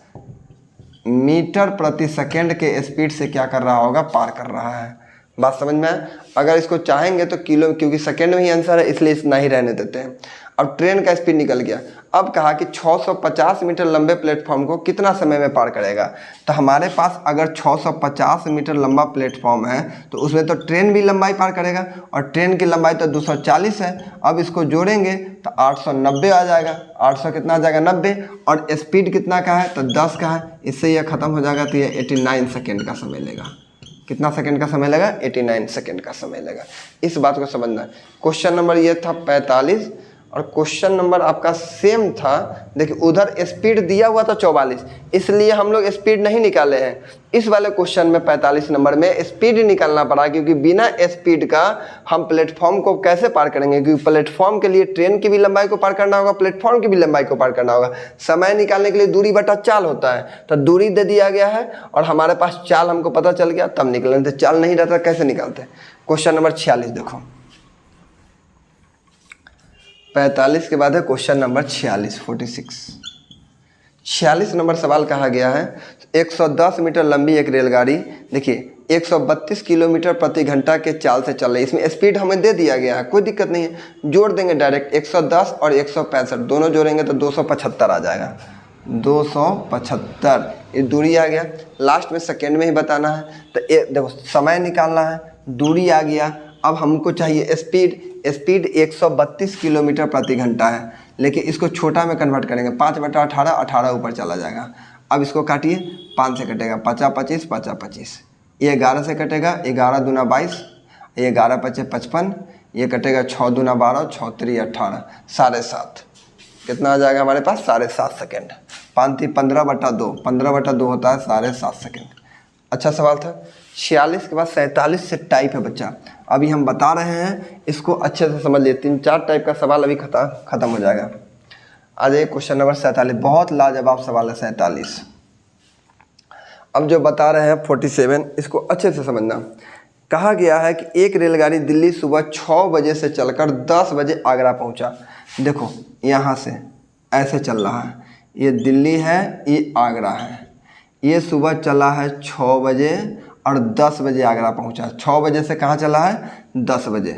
मीटर प्रति सेकंड के स्पीड से क्या कर रहा होगा? पार कर रहा है। बात समझ में आया? अगर इसको चाहेंगे तो किलो, क्योंकि सेकंड में ही आंसर है इसलिए इतना ही रहने देते हैं। अब ट्रेन का स्पीड निकल गया। अब कहा कि 650 मीटर लंबे प्लेटफॉर्म को कितना समय में पार करेगा? तो हमारे पास अगर 650 मीटर लंबा प्लेटफॉर्म है तो उसमें तो ट्रेन भी लंबाई पार करेगा, और ट्रेन की लंबाई तो 240 है। अब इसको जोड़ेंगे तो 890 आ जाएगा। 800 कितना आ जाएगा? 90। और स्पीड कितना का है? तो 10 का है। इससे यह ख़त्म हो जाएगा, तो ये 89 सेकेंड का समय लेगा। कितना सेकंड का समय लगा? 89 सेकंड का समय लगा। इस बात को समझना है। क्वेश्चन नंबर ये था 45 और क्वेश्चन नंबर आपका सेम था। देखिए उधर स्पीड दिया हुआ था 44, इसलिए हम लोग स्पीड नहीं निकाले हैं। इस वाले क्वेश्चन में 45 नंबर में स्पीड निकालना पड़ा, क्योंकि बिना स्पीड का हम प्लेटफॉर्म को कैसे पार करेंगे? क्योंकि प्लेटफॉर्म के लिए ट्रेन की भी लंबाई को पार करना होगा, प्लेटफॉर्म की भी लंबाई को पार करना होगा। समय निकालने के लिए दूरी बटा चाल होता है, तो दूरी दे दिया गया है और हमारे पास चाल हमको पता चल गया, तब निकलें। तो चाल नहीं रहता कैसे निकालते? क्वेश्चन नंबर 46 देखो, 45 के बाद है क्वेश्चन नंबर 46 46 नंबर सवाल कहा गया है 110 मीटर लंबी एक रेलगाड़ी, देखिए 132 किलोमीटर प्रति घंटा के चाल से चल रही है। इसमें स्पीड हमें दे दिया गया है, कोई दिक्कत नहीं है, जोड़ देंगे डायरेक्ट। 110 और 165 दोनों जोड़ेंगे तो 275 आ जाएगा। 275 ये दूरी आ गया। लास्ट में सेकेंड में ही बताना है, तो देखो समय निकालना है, दूरी आ गया। अब हमको चाहिए स्पीड। स्पीड 132 किलोमीटर प्रति घंटा है, लेकिन इसको छोटा में कन्वर्ट करेंगे। 5/18, 18 ऊपर चला जाएगा। अब इसको काटिए, 5 से कटेगा 5 25 5 25, ये 11 से कटेगा, 11 दूना 22, ये 11 5 55, ये कटेगा 6 दूना 12, 6 3 18, 7.5। कितना आ जाएगा हमारे पास? 7.5 सेकेंड। 5 15/2, 15/2 होता है 7.5 सेकेंड। अच्छा सवाल था। 46 के बाद 47 से टाइप है बच्चा, अभी हम बता रहे हैं, इसको अच्छे से समझ लिए। 3-4 टाइप का सवाल अभी खत्म हो जाएगा। आ जाइए क्वेश्चन नंबर 47, बहुत लाजवाब सवाल है 47। अब जो बता रहे हैं 47, इसको अच्छे से समझना। कहा गया है कि एक रेलगाड़ी दिल्ली सुबह 6 बजे से चलकर 10 बजे आगरा पहुंचा। देखो यहाँ से ऐसे चल रहा है, ये दिल्ली है, ये आगरा है। ये सुबह चला है 6 बजे और 10 बजे आगरा पहुंचा। 6 बजे से कहाँ चला है? 10 बजे।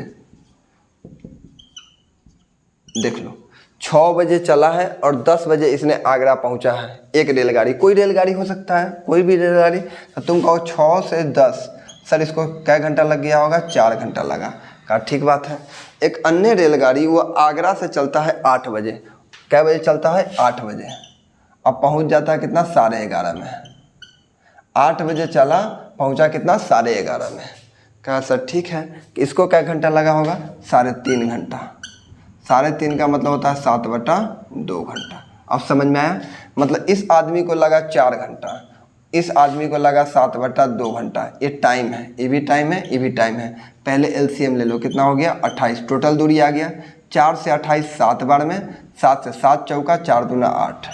देख लो, 6 बजे चला है और 10 बजे इसने आगरा पहुंचा है। एक रेलगाड़ी, कोई रेलगाड़ी हो सकता है, कोई भी रेलगाड़ी। तो तुम कहो 6 से 10, सर इसको क्या घंटा लग गया होगा? 4 घंटा लगा। कहा ठीक बात है। एक अन्य रेलगाड़ी वो आगरा से चलता है 8 बजे। क्या बजे चलता है? 8 बजे। अब पहुंच जाता है कितना? 11:30 में। 8 बजे चला, पहुंचा कितना? 11:30 में। कहा सर ठीक है, कि इसको क्या घंटा लगा होगा? 3.5 घंटा। 3.5 का मतलब होता है 7/2 घंटा। अब समझ में आया? मतलब इस आदमी को लगा 4 घंटा, इस आदमी को लगा 7/2 घंटा। ये टाइम है, ये भी टाइम है, ये भी टाइम है। पहले एलसीएम ले लो, कितना हो गया? 28। टोटल दूरी आ गया 4 से 28 7 बार में, 7 से 7 चौका 4 दूना 8।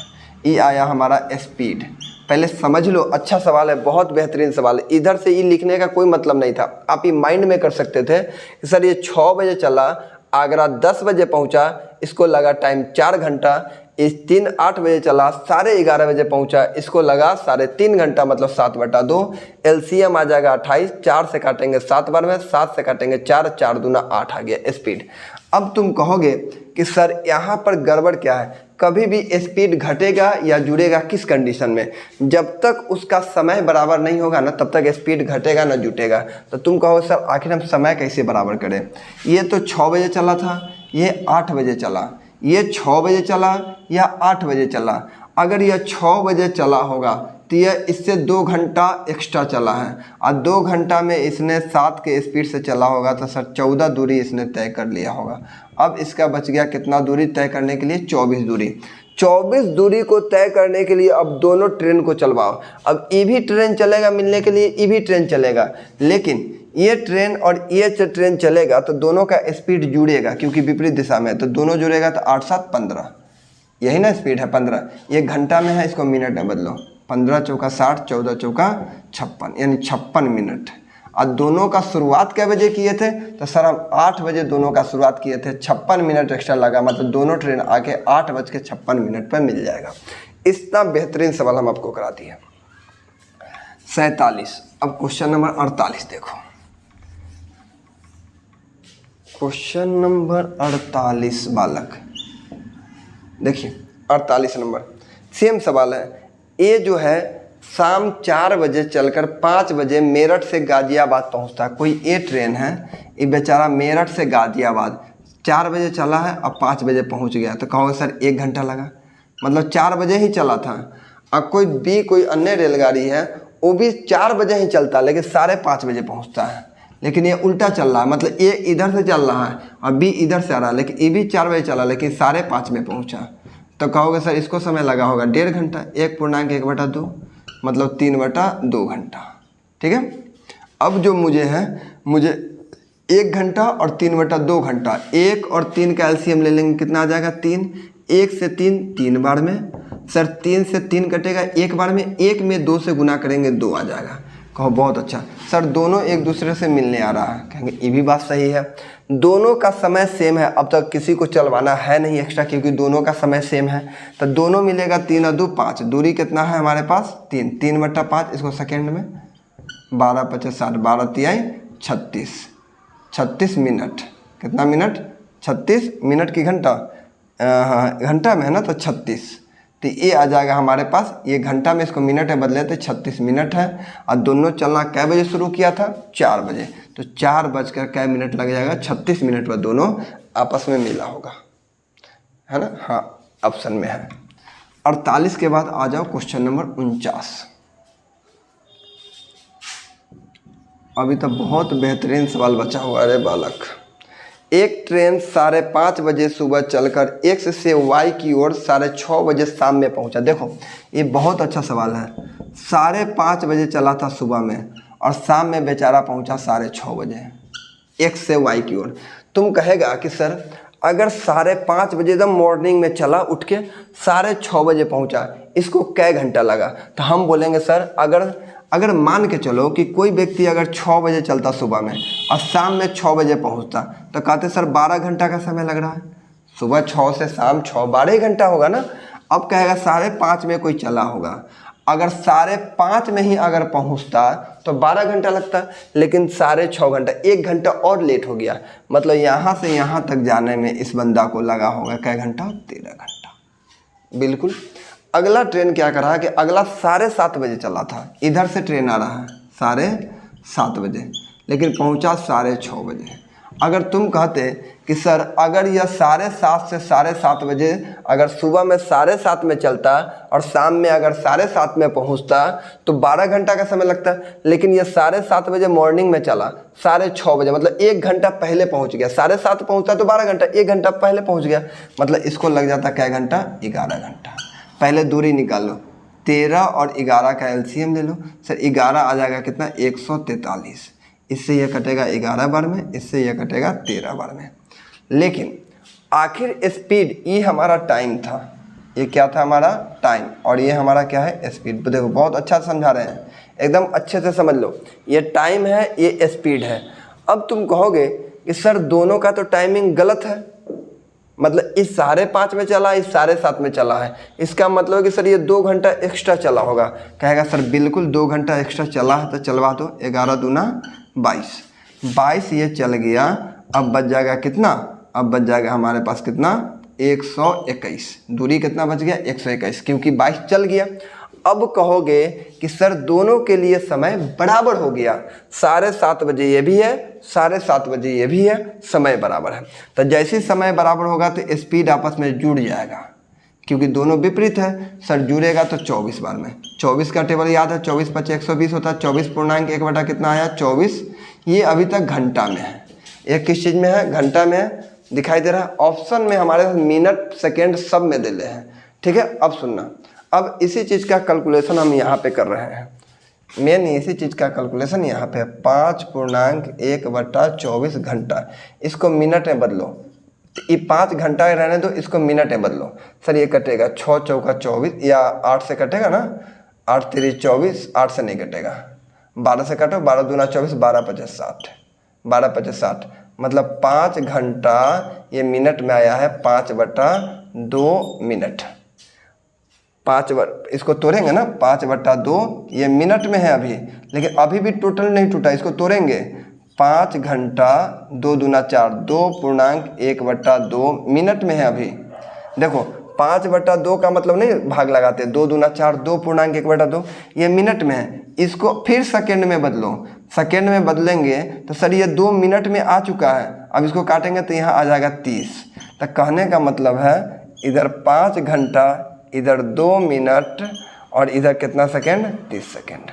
ये आया हमारा स्पीड। पहले समझ लो, अच्छा सवाल है, बहुत बेहतरीन सवाल है। इधर से ये लिखने का कोई मतलब नहीं था, आप ये माइंड में कर सकते थे कि सर ये 6 बजे चला, आगरा 10 बजे पहुंचा, इसको लगा टाइम 4 घंटा। इस 3 8 बजे चला, 11:30 बजे पहुंचा, इसको लगा 3.5 घंटा, मतलब 7/2। एलसीएम आ जाएगा 28, 4 से काटेंगे 7 बार में, 7 से काटेंगे 4, 4 दूना 8 आ गया स्पीड। अब तुम कहोगे कि सर यहाँ पर गड़बड़ क्या है, कभी भी स्पीड घटेगा या जुड़ेगा किस कंडीशन में? जब तक उसका समय बराबर नहीं होगा ना, तब तक स्पीड घटेगा ना जुटेगा। तो तुम कहोगे सर आखिर हम समय कैसे बराबर करें? ये तो 6 बजे चला था, ये 8 बजे चला, ये 6 बजे चला या 8 बजे चला। अगर यह 6 बजे चला होगा तो यह इससे 2 घंटा एक्स्ट्रा चला है, और 2 घंटा में इसने 7 के स्पीड से चला होगा, तो सर 14 दूरी इसने तय कर लिया होगा। अब इसका बच गया कितना दूरी तय करने के लिए? 24 दूरी। 24 दूरी को तय करने के लिए अब दोनों ट्रेन को चलवाओ। अब ईवी ट्रेन चलेगा मिलने के लिए, ईवी ट्रेन चलेगा, लेकिन ये ट्रेन और ये ट्रेन चलेगा तो दोनों का स्पीड जुड़ेगा, क्योंकि विपरीत दिशा में है, तो दोनों जुड़ेगा तो 8 7 15, यही ना स्पीड है 15। ये घंटा में है, इसको मिनट में बदलो, 15 चौका 60, 14 चौका 56, यानी 56 मिनट। और दोनों का शुरुआत कै बजे किए थे? तो सर हम 8 बजे दोनों का शुरुआत किए थे, 56 मिनट एक्स्ट्रा लगा, मतलब दोनों ट्रेन आके 8:56 पर मिल जाएगा। इतना बेहतरीन सवाल हम आपको करा दिए। 47। अब क्वेश्चन नंबर 48 देखो। क्वेश्चन नंबर 48 बालक, देखिए 48 नंबर सेम सवाल है। ये जो है शाम 4 बजे चलकर 5 बजे मेरठ से गाजियाबाद पहुंचता है। कोई ये ट्रेन है, ये बेचारा मेरठ से गाजियाबाद 4 बजे चला है और 5 बजे पहुंच गया, तो कहोगे सर 1 घंटा लगा, मतलब 4 बजे ही चला था। अब कोई अन्य रेलगाड़ी है, वो भी 4 बजे ही चलता है, लेकिन 5:30 बजे पहुँचता है। लेकिन ये उल्टा चल रहा है, मतलब ए इधर से चल रहा है और बी इधर से आ रहा है, लेकिन ये भी 4 बजे चला, लेकिन 5:30 में पहुंचा। तो कहोगे सर इसको समय लगा होगा 1.5 घंटा, 1.1/2, मतलब 3/2 घंटा। ठीक है। अब जो मुझे 1 घंटा और 3/2 घंटा, 1 और 3 का एलसीएम ले लेंगे, कितना आ जाएगा? 3। 1 से 3 3 बार में, सर 3 से 3 कटेगा 1 बार में, 1 में 2 से गुना करेंगे 2 आ जाएगा। कहो बहुत अच्छा सर, दोनों एक दूसरे से मिलने आ रहा है। कहेंगे ये भी बात सही है, दोनों का समय सेम है। अब तक किसी को चलवाना है नहीं एक्स्ट्रा, क्योंकि दोनों का समय सेम है, तो दोनों मिलेगा। 3 और 2 5, दूरी कितना है हमारे पास? 3। 3/5, इसको सेकेंड में 12×5 = 60, 12×3 = 36 मिनट। कितना मिनट? 36 मिनट की घंटा, हाँ घंटा में है ना, तो 36। तो ये आ जाएगा हमारे पास, ये घंटा में इसको मिनट में बदले तो 36 मिनट है। और दोनों चलना कै बजे शुरू किया था? 4 बजे, तो 4 बजकर कै मिनट लग जाएगा? 36 मिनट पर दोनों आपस में मिला होगा, है ना? हाँ ऑप्शन में है। 48 के बाद आ जाओ क्वेश्चन नंबर 49। अभी तो बहुत बेहतरीन सवाल बचा हुआ है। अरे बालक, एक ट्रेन 5:30 बजे सुबह चलकर X से Y की ओर 6:30 बजे शाम में पहुंचा। देखो ये बहुत अच्छा सवाल है। 5:30 बजे चला था सुबह में और शाम में बेचारा पहुंचा 6:30 बजे X से Y की ओर। तुम कहेगा कि सर अगर 5:30 बजे एकदम मॉर्निंग में चला, उठ के 6:30 बजे पहुंचा, इसको कै घंटा लगा? तो हम बोलेंगे सर अगर मान के चलो कि कोई व्यक्ति अगर 6 बजे चलता सुबह में और शाम में 6 बजे पहुंचता, तो कहते सर 12 घंटा का समय लग रहा है। सुबह 6 से शाम 6, 12 घंटा होगा ना। अब कहेगा 5:30 में कोई चला होगा, अगर 5:30 में ही अगर पहुंचता तो 12 घंटा लगता, लेकिन 6.5 घंटा, 1 घंटा और लेट हो गया। मतलब यहाँ से यहाँ तक जाने में इस बंदा को लगा होगा कै घंटा? 13 घंटा। बिल्कुल। अगला ट्रेन क्या कर रहा है कि अगला 7:30 बजे चला था, इधर से ट्रेन आ रहा है 7:30 बजे, लेकिन पहुंचा 6:30 बजे। अगर तुम कहते कि सर अगर यह 7:30 से 7:30 बजे अगर सुबह में 7:30 में चलता और शाम में अगर 7:30 में पहुंचता तो 12 घंटा का समय लगता, लेकिन यह 7:30 बजे मॉर्निंग में चला, 6:30 बजे, मतलब 1 घंटा पहले पहुंच गया। 7:30 पहुंचता तो 12 घंटा, 1 घंटा पहले पहुंच गया, मतलब इसको लग जाता कै घंटा? 11 घंटा। पहले दूरी निकाल लो, 13 और 11 का एलसीएम ले लो। सर 11 आ जाएगा कितना? 143। इससे यह कटेगा 11 बार में, इससे यह कटेगा 13 बार में। लेकिन आखिर स्पीड, ये हमारा टाइम था, ये क्या था? हमारा टाइम, और ये हमारा क्या है? स्पीड। देखो बहुत अच्छा समझा रहे हैं, एकदम अच्छे से समझ लो। ये टाइम है, ये स्पीड है। अब तुम कहोगे कि सर दोनों का तो टाइमिंग गलत है, मतलब इस 5:30 में चला, इस 7:30 में चला है, इसका मतलब कि सर ये 2 घंटा एक्स्ट्रा चला होगा। कहेगा सर बिल्कुल 2 घंटा एक्स्ट्रा चला है तो चलवा दो। 11 दूना 22, 22 ये चल गया। अब बच जाएगा कितना, अब बच जाएगा हमारे पास कितना, 121। दूरी कितना बच गया, 121, क्योंकि 22 चल गया। अब कहोगे कि सर दोनों के लिए समय बराबर हो गया, 7:30 बजे ये भी है, 7:30 बजे ये भी है, समय बराबर है। तो जैसे समय बराबर होगा तो स्पीड आपस में जुड़ जाएगा, क्योंकि दोनों विपरीत है। सर जुड़ेगा तो 24 बार में, 24 का टेबल याद है, 24 × 5 = 120 होता है। 24.1 कितना आया, 24। ये अभी तक घंटा में है, एक किस चीज़ में है, घंटा में है, दिखाई दे रहा है। ऑप्शन में हमारे मिनट सेकेंड सब में दे ले हैं, ठीक है। अब सुनना, अब इसी चीज़ का कैलकुलेशन हम यहाँ पे कर रहे हैं, मेन इसी चीज़ का कैलकुलेशन यहाँ पे है। 5.1/24 घंटा, इसको मिनट में बदलो, ये 5 घंटा रहने दो, इसको मिनट में बदलो। सर ये कटेगा 6 × 4 = 24, या 8 से कटेगा ना, 8 × 3 = 24, 8 से नहीं कटेगा, 12 से काटो, 12 दूना 24, 12 × 5 = 60, 12 × 5 = 60, मतलब 5 घंटा ये मिनट में आया है, 5/2 मिनट। इसको तोड़ेंगे ना, 5/2 ये मिनट में है अभी, लेकिन अभी भी टोटल नहीं टूटा, इसको तोड़ेंगे। 5 घंटा 2 दूना 4, 2.1/2 मिनट में है अभी। देखो 5/2 का मतलब नहीं भाग लगाते, 2 दूना 4, 2.1/2, ये मिनट में है। इसको फिर सेकेंड में बदलो, सेकेंड में बदलेंगे तो सर ये 2 मिनट में आ चुका है। अब इसको काटेंगे तो यहाँ आ जाएगा 30। तो कहने का मतलब है इधर 5 घंटा, इधर 2 मिनट, और इधर कितना सेकेंड, 30 सेकेंड,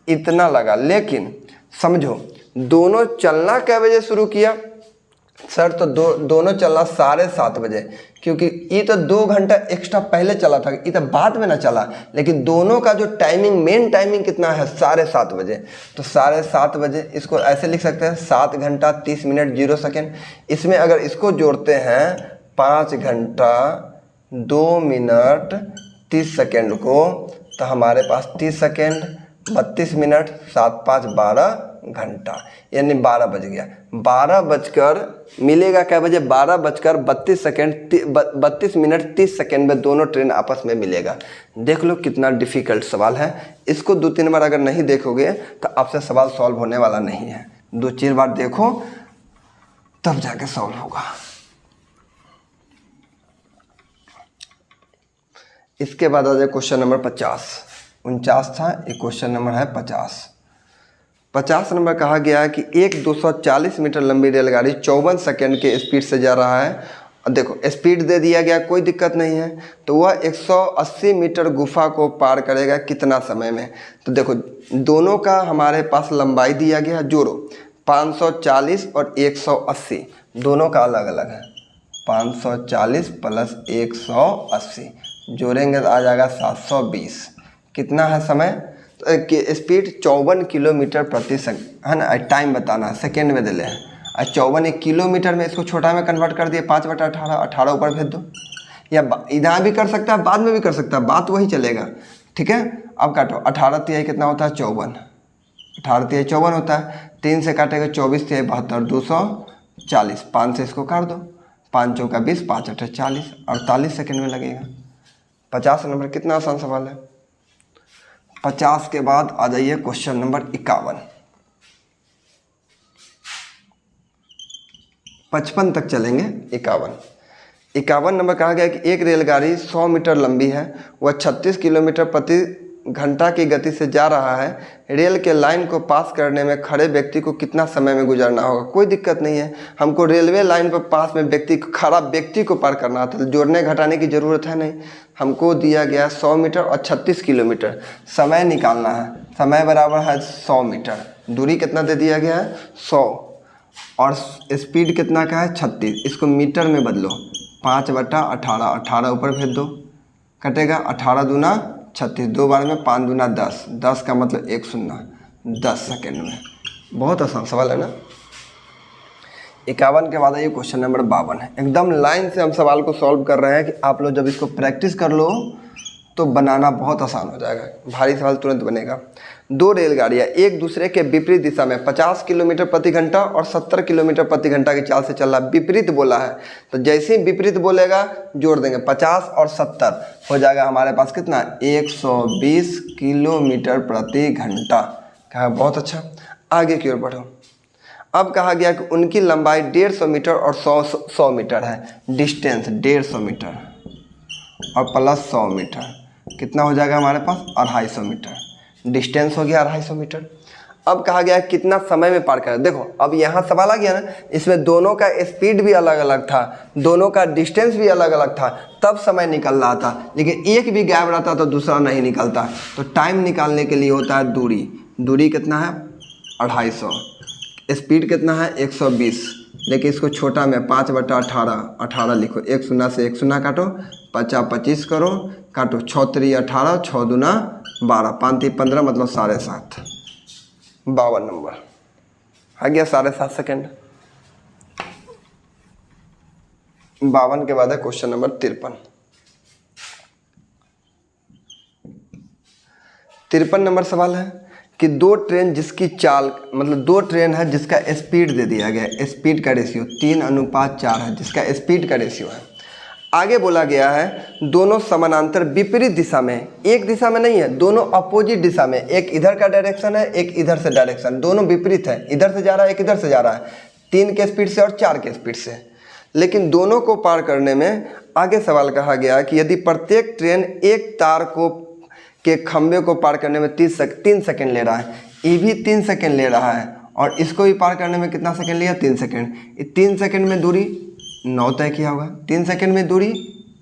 इतना लगा। लेकिन समझो दोनों चलना कै बजे शुरू किया, सर तो दोनों चलना 7:30 बजे, क्योंकि ये तो 2 घंटा एक्स्ट्रा पहले चला था, ये तो बाद में ना चला। लेकिन दोनों का जो टाइमिंग, मेन टाइमिंग कितना है, 7:30 बजे। तो 7:30 बजे इसको ऐसे लिख सकते हैं, 7 घंटा 30 मिनट 0 सेकेंड। इसमें अगर इसको जोड़ते हैं 5 घंटा 2 मिनट 30 सेकेंड को, तो हमारे पास 30 सेकेंड, 32 मिनट, 7 × 5 = 12 घंटा, यानी 12 बज गया। 12 बजकर मिलेगा क्या बजे, 32 मिनट 30 सेकेंड में दोनों ट्रेन आपस में मिलेगा। देख लो कितना डिफ़िकल्ट सवाल है। इसको 2-3 बार अगर नहीं देखोगे तो आपसे सवाल सॉल्व होने वाला नहीं है। 2-4 बार देखो तब जाके सॉल्व होगा। इसके बाद आ जाए क्वेश्चन नंबर 50। 49 था, एक क्वेश्चन नंबर है 50। 50 नंबर कहा गया है कि एक 240 मीटर लंबी रेलगाड़ी 54 सेकेंड के स्पीड से जा रहा है। और देखो स्पीड दे दिया गया, कोई दिक्कत नहीं है। तो वह 180 मीटर गुफा को पार करेगा कितना समय में। तो देखो दोनों का हमारे पास लंबाई दिया गया, जोड़ो 540 और 180, दोनों का अलग अलग है। 540 + 180 जोड़ेंगे तो आ जाएगा 720। कितना है समय, तो स्पीड 54 किलोमीटर प्रति सेकंड है ना। टाइम बताना है, सेकेंड में दे ले हैं। 54 एक किलोमीटर में, इसको छोटा में कन्वर्ट कर दिए, 5/18, 18 ऊपर भेज दो। या इधर भी कर सकता है, बाद में भी कर सकता है, बात वही चलेगा, ठीक है। अब काटो, 18 × 3 कितना होता है, 54, 18 × 3 = 54 होता है। 3 से काटेगा, 24 × 3 = 72, 240, 5 से इसको काट दो, 5 × 4 = 20, 5 × 8 = 40, 48 सेकेंड में लगेगा। 50 नंबर कितना आसान सवाल है। 50 के बाद आ जाइए क्वेश्चन नंबर 51। 55 तक चलेंगे। 51 नंबर कहा गया कि एक रेलगाड़ी 100 मीटर लंबी है, वह 36 किलोमीटर प्रति घंटा की गति से जा रहा है। रेल के लाइन को पास करने में खड़े व्यक्ति को कितना समय में गुजरना होगा। कोई दिक्कत नहीं है, हमको रेलवे लाइन पर पास में खड़ा व्यक्ति को पार करना था, जोड़ने घटाने की ज़रूरत है नहीं। हमको दिया गया 100 मीटर और 36 किलोमीटर, समय निकालना है। समय बराबर है 100 मीटर, दूरी कितना दे दिया गया है 100, और स्पीड कितना का है 36। इसको मीटर में बदलो, 5/18, 18 ऊपर भेज दो, कटेगा 18 दूना 36, 2 बार में 5 दूना 10, 10 का मतलब 1 शून्य, 10 सेकेंड में। बहुत आसान सवाल है ना। 51 के बाद ये क्वेश्चन नंबर 52 है। एकदम लाइन से हम सवाल को सॉल्व कर रहे हैं कि आप लोग जब इसको प्रैक्टिस कर लो तो बनाना बहुत आसान हो जाएगा, भारी सवाल तुरंत बनेगा। दो रेलगाड़ियाँ एक दूसरे के विपरीत दिशा में 50 किलोमीटर प्रति घंटा और 70 किलोमीटर प्रति घंटा की चाल से चल रहा है। विपरीत बोला है तो जैसे ही विपरीत बोलेगा जोड़ देंगे, 50 और 70 हो जाएगा हमारे पास कितना, 120 किलोमीटर प्रति घंटा। कहा बहुत अच्छा। आगे की ओर बढ़ो। अब कहा गया कि उनकी लंबाई 150 मीटर और 100 मीटर है। डिस्टेंस 150 मीटर और प्लस 100 मीटर कितना हो जाएगा हमारे पास, 250 मीटर। डिस्टेंस हो गया 250 मीटर। अब कहा गया कितना समय में पार करें। देखो अब यहाँ सवाल आ गया ना, इसमें दोनों का स्पीड भी अलग अलग था, दोनों का डिस्टेंस भी अलग अलग था, तब समय निकल रहा था। लेकिन एक भी गैप रहता तो दूसरा नहीं निकलता। तो टाइम निकालने के लिए होता है दूरी। दूरी कितना है, 250। स्पीड कितना है, 120। लेकिन इसको छोटा में 5/18, 18 लिखो। 1 शून्य से 1 शून्य काटो, 50 25 करो, काटो 6 3 18, 6 दूना 12, 5 3 15 मतलब 7.5। 52 नंबर आ गया, 7.5 सेकेंड। 52 के बाद है क्वेश्चन नंबर 53। 53 नंबर सवाल है कि दो ट्रेन जिसकी चाल मतलब दो ट्रेन है जिसका स्पीड दे दिया गया है, स्पीड का रेशियो 3:4 है, जिसका स्पीड का रेशियो है। आगे बोला गया है दोनों समानांतर विपरीत दिशा में, एक दिशा में नहीं है, दोनों अपोजिट दिशा में, एक इधर का डायरेक्शन है एक इधर से डायरेक्शन, दोनों विपरीत है, इधर से जा रहा है एक इधर से जा रहा है, 3 के स्पीड से और 4 के स्पीड से। लेकिन दोनों को पार करने में आगे सवाल कहा गया कि यदि प्रत्येक ट्रेन एक तार को के खंभे को पार करने में 3 सेकंड ले रहा है, ये भी 3 सेकंड ले रहा है, और इसको भी पार करने में कितना सेकंड लिया, 3 सेकंड। 3 सेकंड में दूरी 9 तय किया होगा, 3 सेकंड में दूरी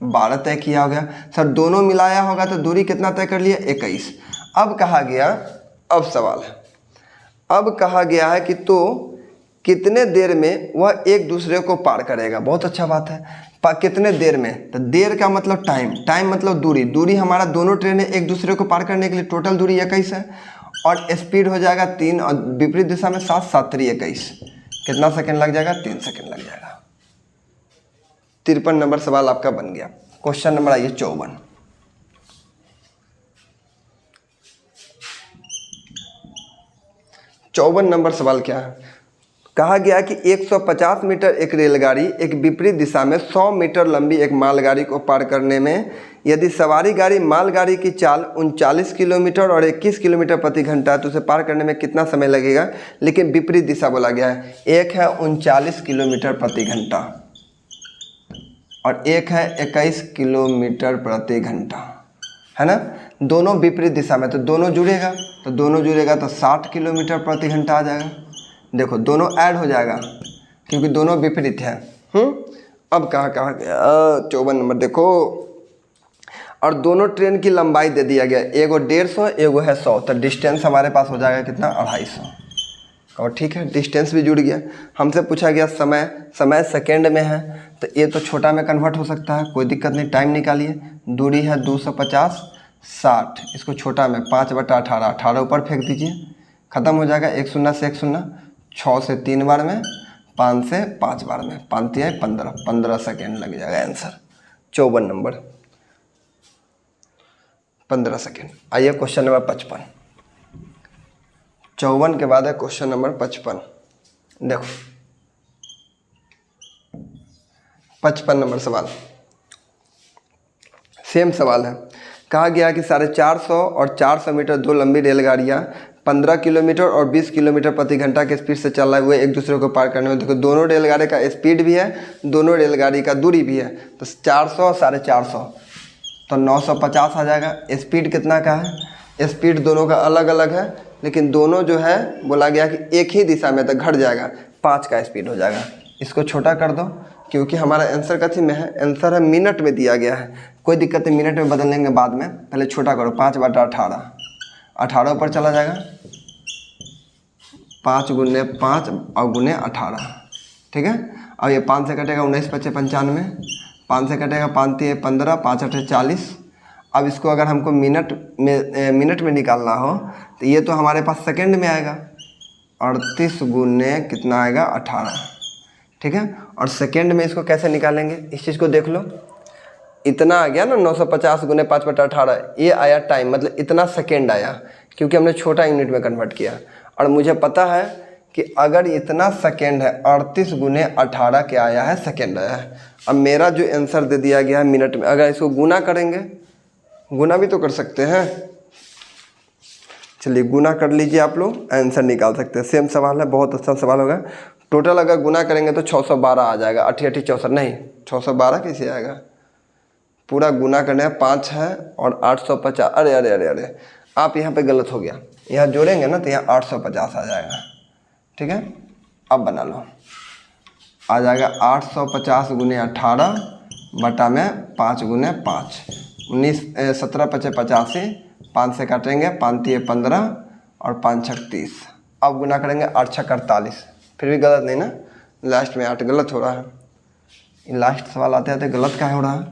12 तय किया होगा। सर दोनों मिलाया होगा तो दूरी कितना तय कर लिया, 21। अब कहा गया, अब सवाल है, अब कहा गया है कि तो कितने देर में वह एक दूसरे को पार करेगा। बहुत अच्छा बात है, कितने देर में, तो देर का मतलब टाइम, टाइम मतलब दूरी, दूरी हमारा दोनों ट्रेनें एक दूसरे को पार करने के लिए टोटल दूरी 21 है, और स्पीड हो जाएगा 3 और विपरीत दिशा में 7 7 3 21। कितना सेकंड लग जाएगा, 3 सेकंड लग जाएगा। 53 नंबर सवाल आपका बन गया। क्वेश्चन नंबर आइए 54। 54 नंबर सवाल क्या है, कहा गया कि 150 मीटर एक रेलगाड़ी एक विपरीत दिशा में 100 मीटर लंबी एक मालगाड़ी को पार करने में यदि सवारी गाड़ी मालगाड़ी की चाल 39 किलोमीटर और 21 किलोमीटर प्रति घंटा है तो उसे पार करने में कितना समय लगेगा। लेकिन विपरीत दिशा बोला गया है, एक है 39 किलोमीटर प्रति घंटा और एक है 21 किलोमीटर प्रति घंटा, है ना। दोनों विपरीत दिशा में, तो दोनों जुड़ेगा, तो दोनों जुड़ेगा तो 60 किलोमीटर प्रति घंटा आ जाएगा। देखो दोनों ऐड हो जाएगा क्योंकि दोनों विपरीत है। अब कहाँ गया 54 नंबर देखो, और दोनों ट्रेन की लंबाई दे दिया गया, एगो 150 एगो है 100, तो डिस्टेंस हमारे पास हो जाएगा कितना, 250। और ठीक है, डिस्टेंस भी जुड़ गया। हमसे पूछा गया समय, समय सेकेंड में है तो ये तो छोटा में कन्वर्ट हो सकता है, कोई दिक्कत नहीं। टाइम निकालिए, दूरी है 250 60, इसको छोटा में 5/18, 18 ऊपर फेंक दीजिए, ख़त्म हो जाएगा। 1 शून्य से 1 शून्य, 6 से 3 बार में, 5 से 5 बार में, 5 3 15, 15 सेकेंड लग जाएगा आंसर। 54 number 15 second. आइए क्वेश्चन नंबर 55। 54 के बाद है क्वेश्चन नंबर 55। देखो 55 नंबर सवाल सेम सवाल है। कहा गया कि 450 और 400 मीटर दो लंबी रेलगाड़ियाँ 15 किलोमीटर और 20 किलोमीटर प्रति घंटा के स्पीड से चल रहे हुए एक दूसरे को पार करने में, देखो दोनों रेलगाड़ी का स्पीड भी है, दोनों रेलगाड़ी का दूरी भी है, तो 400 और 450 तो 950 आ जाएगा। स्पीड कितना का है, स्पीड दोनों का अलग अलग है, लेकिन दोनों जो है बोला गया कि एक ही दिशा में, तो घट जाएगा, 5 का स्पीड हो जाएगा। इसको छोटा कर दो क्योंकि हमारा आंसर कथी में है, आंसर है मिनट में दिया गया है, कोई दिक्कत नहीं, मिनट में बदल लेंगे बाद में, पहले छोटा करो। 5/18, 18 ऊपर चला जाएगा, 5 × 5 और × 18, ठीक है। और ये 5 से कटेगा 19 × 5 = 95, 5 से कटेगा 5 3 15, 5 8 40। अब इसको अगर हमको मिनट में निकालना हो तो ये तो हमारे पास सेकंड में आएगा, 38 × कितना आएगा 18, ठीक है। और सेकंड में इसको कैसे निकालेंगे, इस चीज़ को देख लो। इतना आ गया ना 950 गुने 5/18, ये आया टाइम, मतलब इतना सेकेंड आया, क्योंकि हमने छोटा यूनिट में कन्वर्ट किया। और मुझे पता है कि अगर इतना सेकेंड है, 38 गुने 18 क्या आया है, सेकेंड आया है। अब मेरा जो आंसर दे दिया गया है मिनट में, अगर इसको गुना करेंगे, गुना भी तो कर सकते हैं, चलिए गुना कर लीजिए, आप लोग आंसर निकाल सकते हैं। सेम सवाल है, बहुत अच्छा सवाल होगा। टोटल अगर गुना करेंगे तो 612 आ जाएगा, 88 64 नहीं, 612 कैसे आएगा, पूरा गुना करने में 5 है और 850, अरे अरे अरे अरे आप यहाँ पे गलत हो गया, यहाँ जोड़ेंगे ना तो यहाँ 850 आ जाएगा, ठीक है। अब बना लो, आ जाएगा 850 गुने 18 बटा में 5 गुने 5, 19 17 5 85, 5 से काटेंगे, 5 3 15 और 5 6 30। अब गुना करेंगे 8 6 48, फिर भी गलत नहीं ना, लास्ट में 8 गलत हो रहा है। लास्ट सवाल आते आते गलत क्या हो रहा है,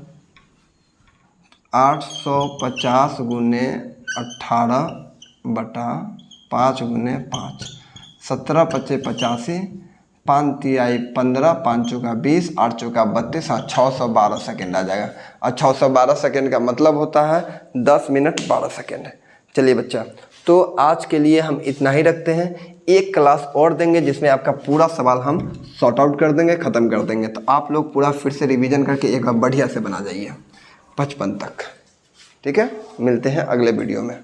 850 गुने 18 बटा 5 गुने 5, 17 5 85, 5 3 15, 5 चौका 20, 8 चौका 32, हाँ 612 सेकेंड आ जाएगा। और 612 सेकेंड का मतलब होता है 10 मिनट 12 सेकेंड। चलिए बच्चा, तो आज के लिए हम इतना ही रखते हैं, एक क्लास और देंगे जिसमें आपका पूरा सवाल हम सॉर्ट आउट कर देंगे, ख़त्म कर देंगे। तो आप लोग पूरा फिर से रिवीजन करके एक बार बढ़िया से बना जाइए 55 तक, ठीक है। मिलते हैं अगले वीडियो में।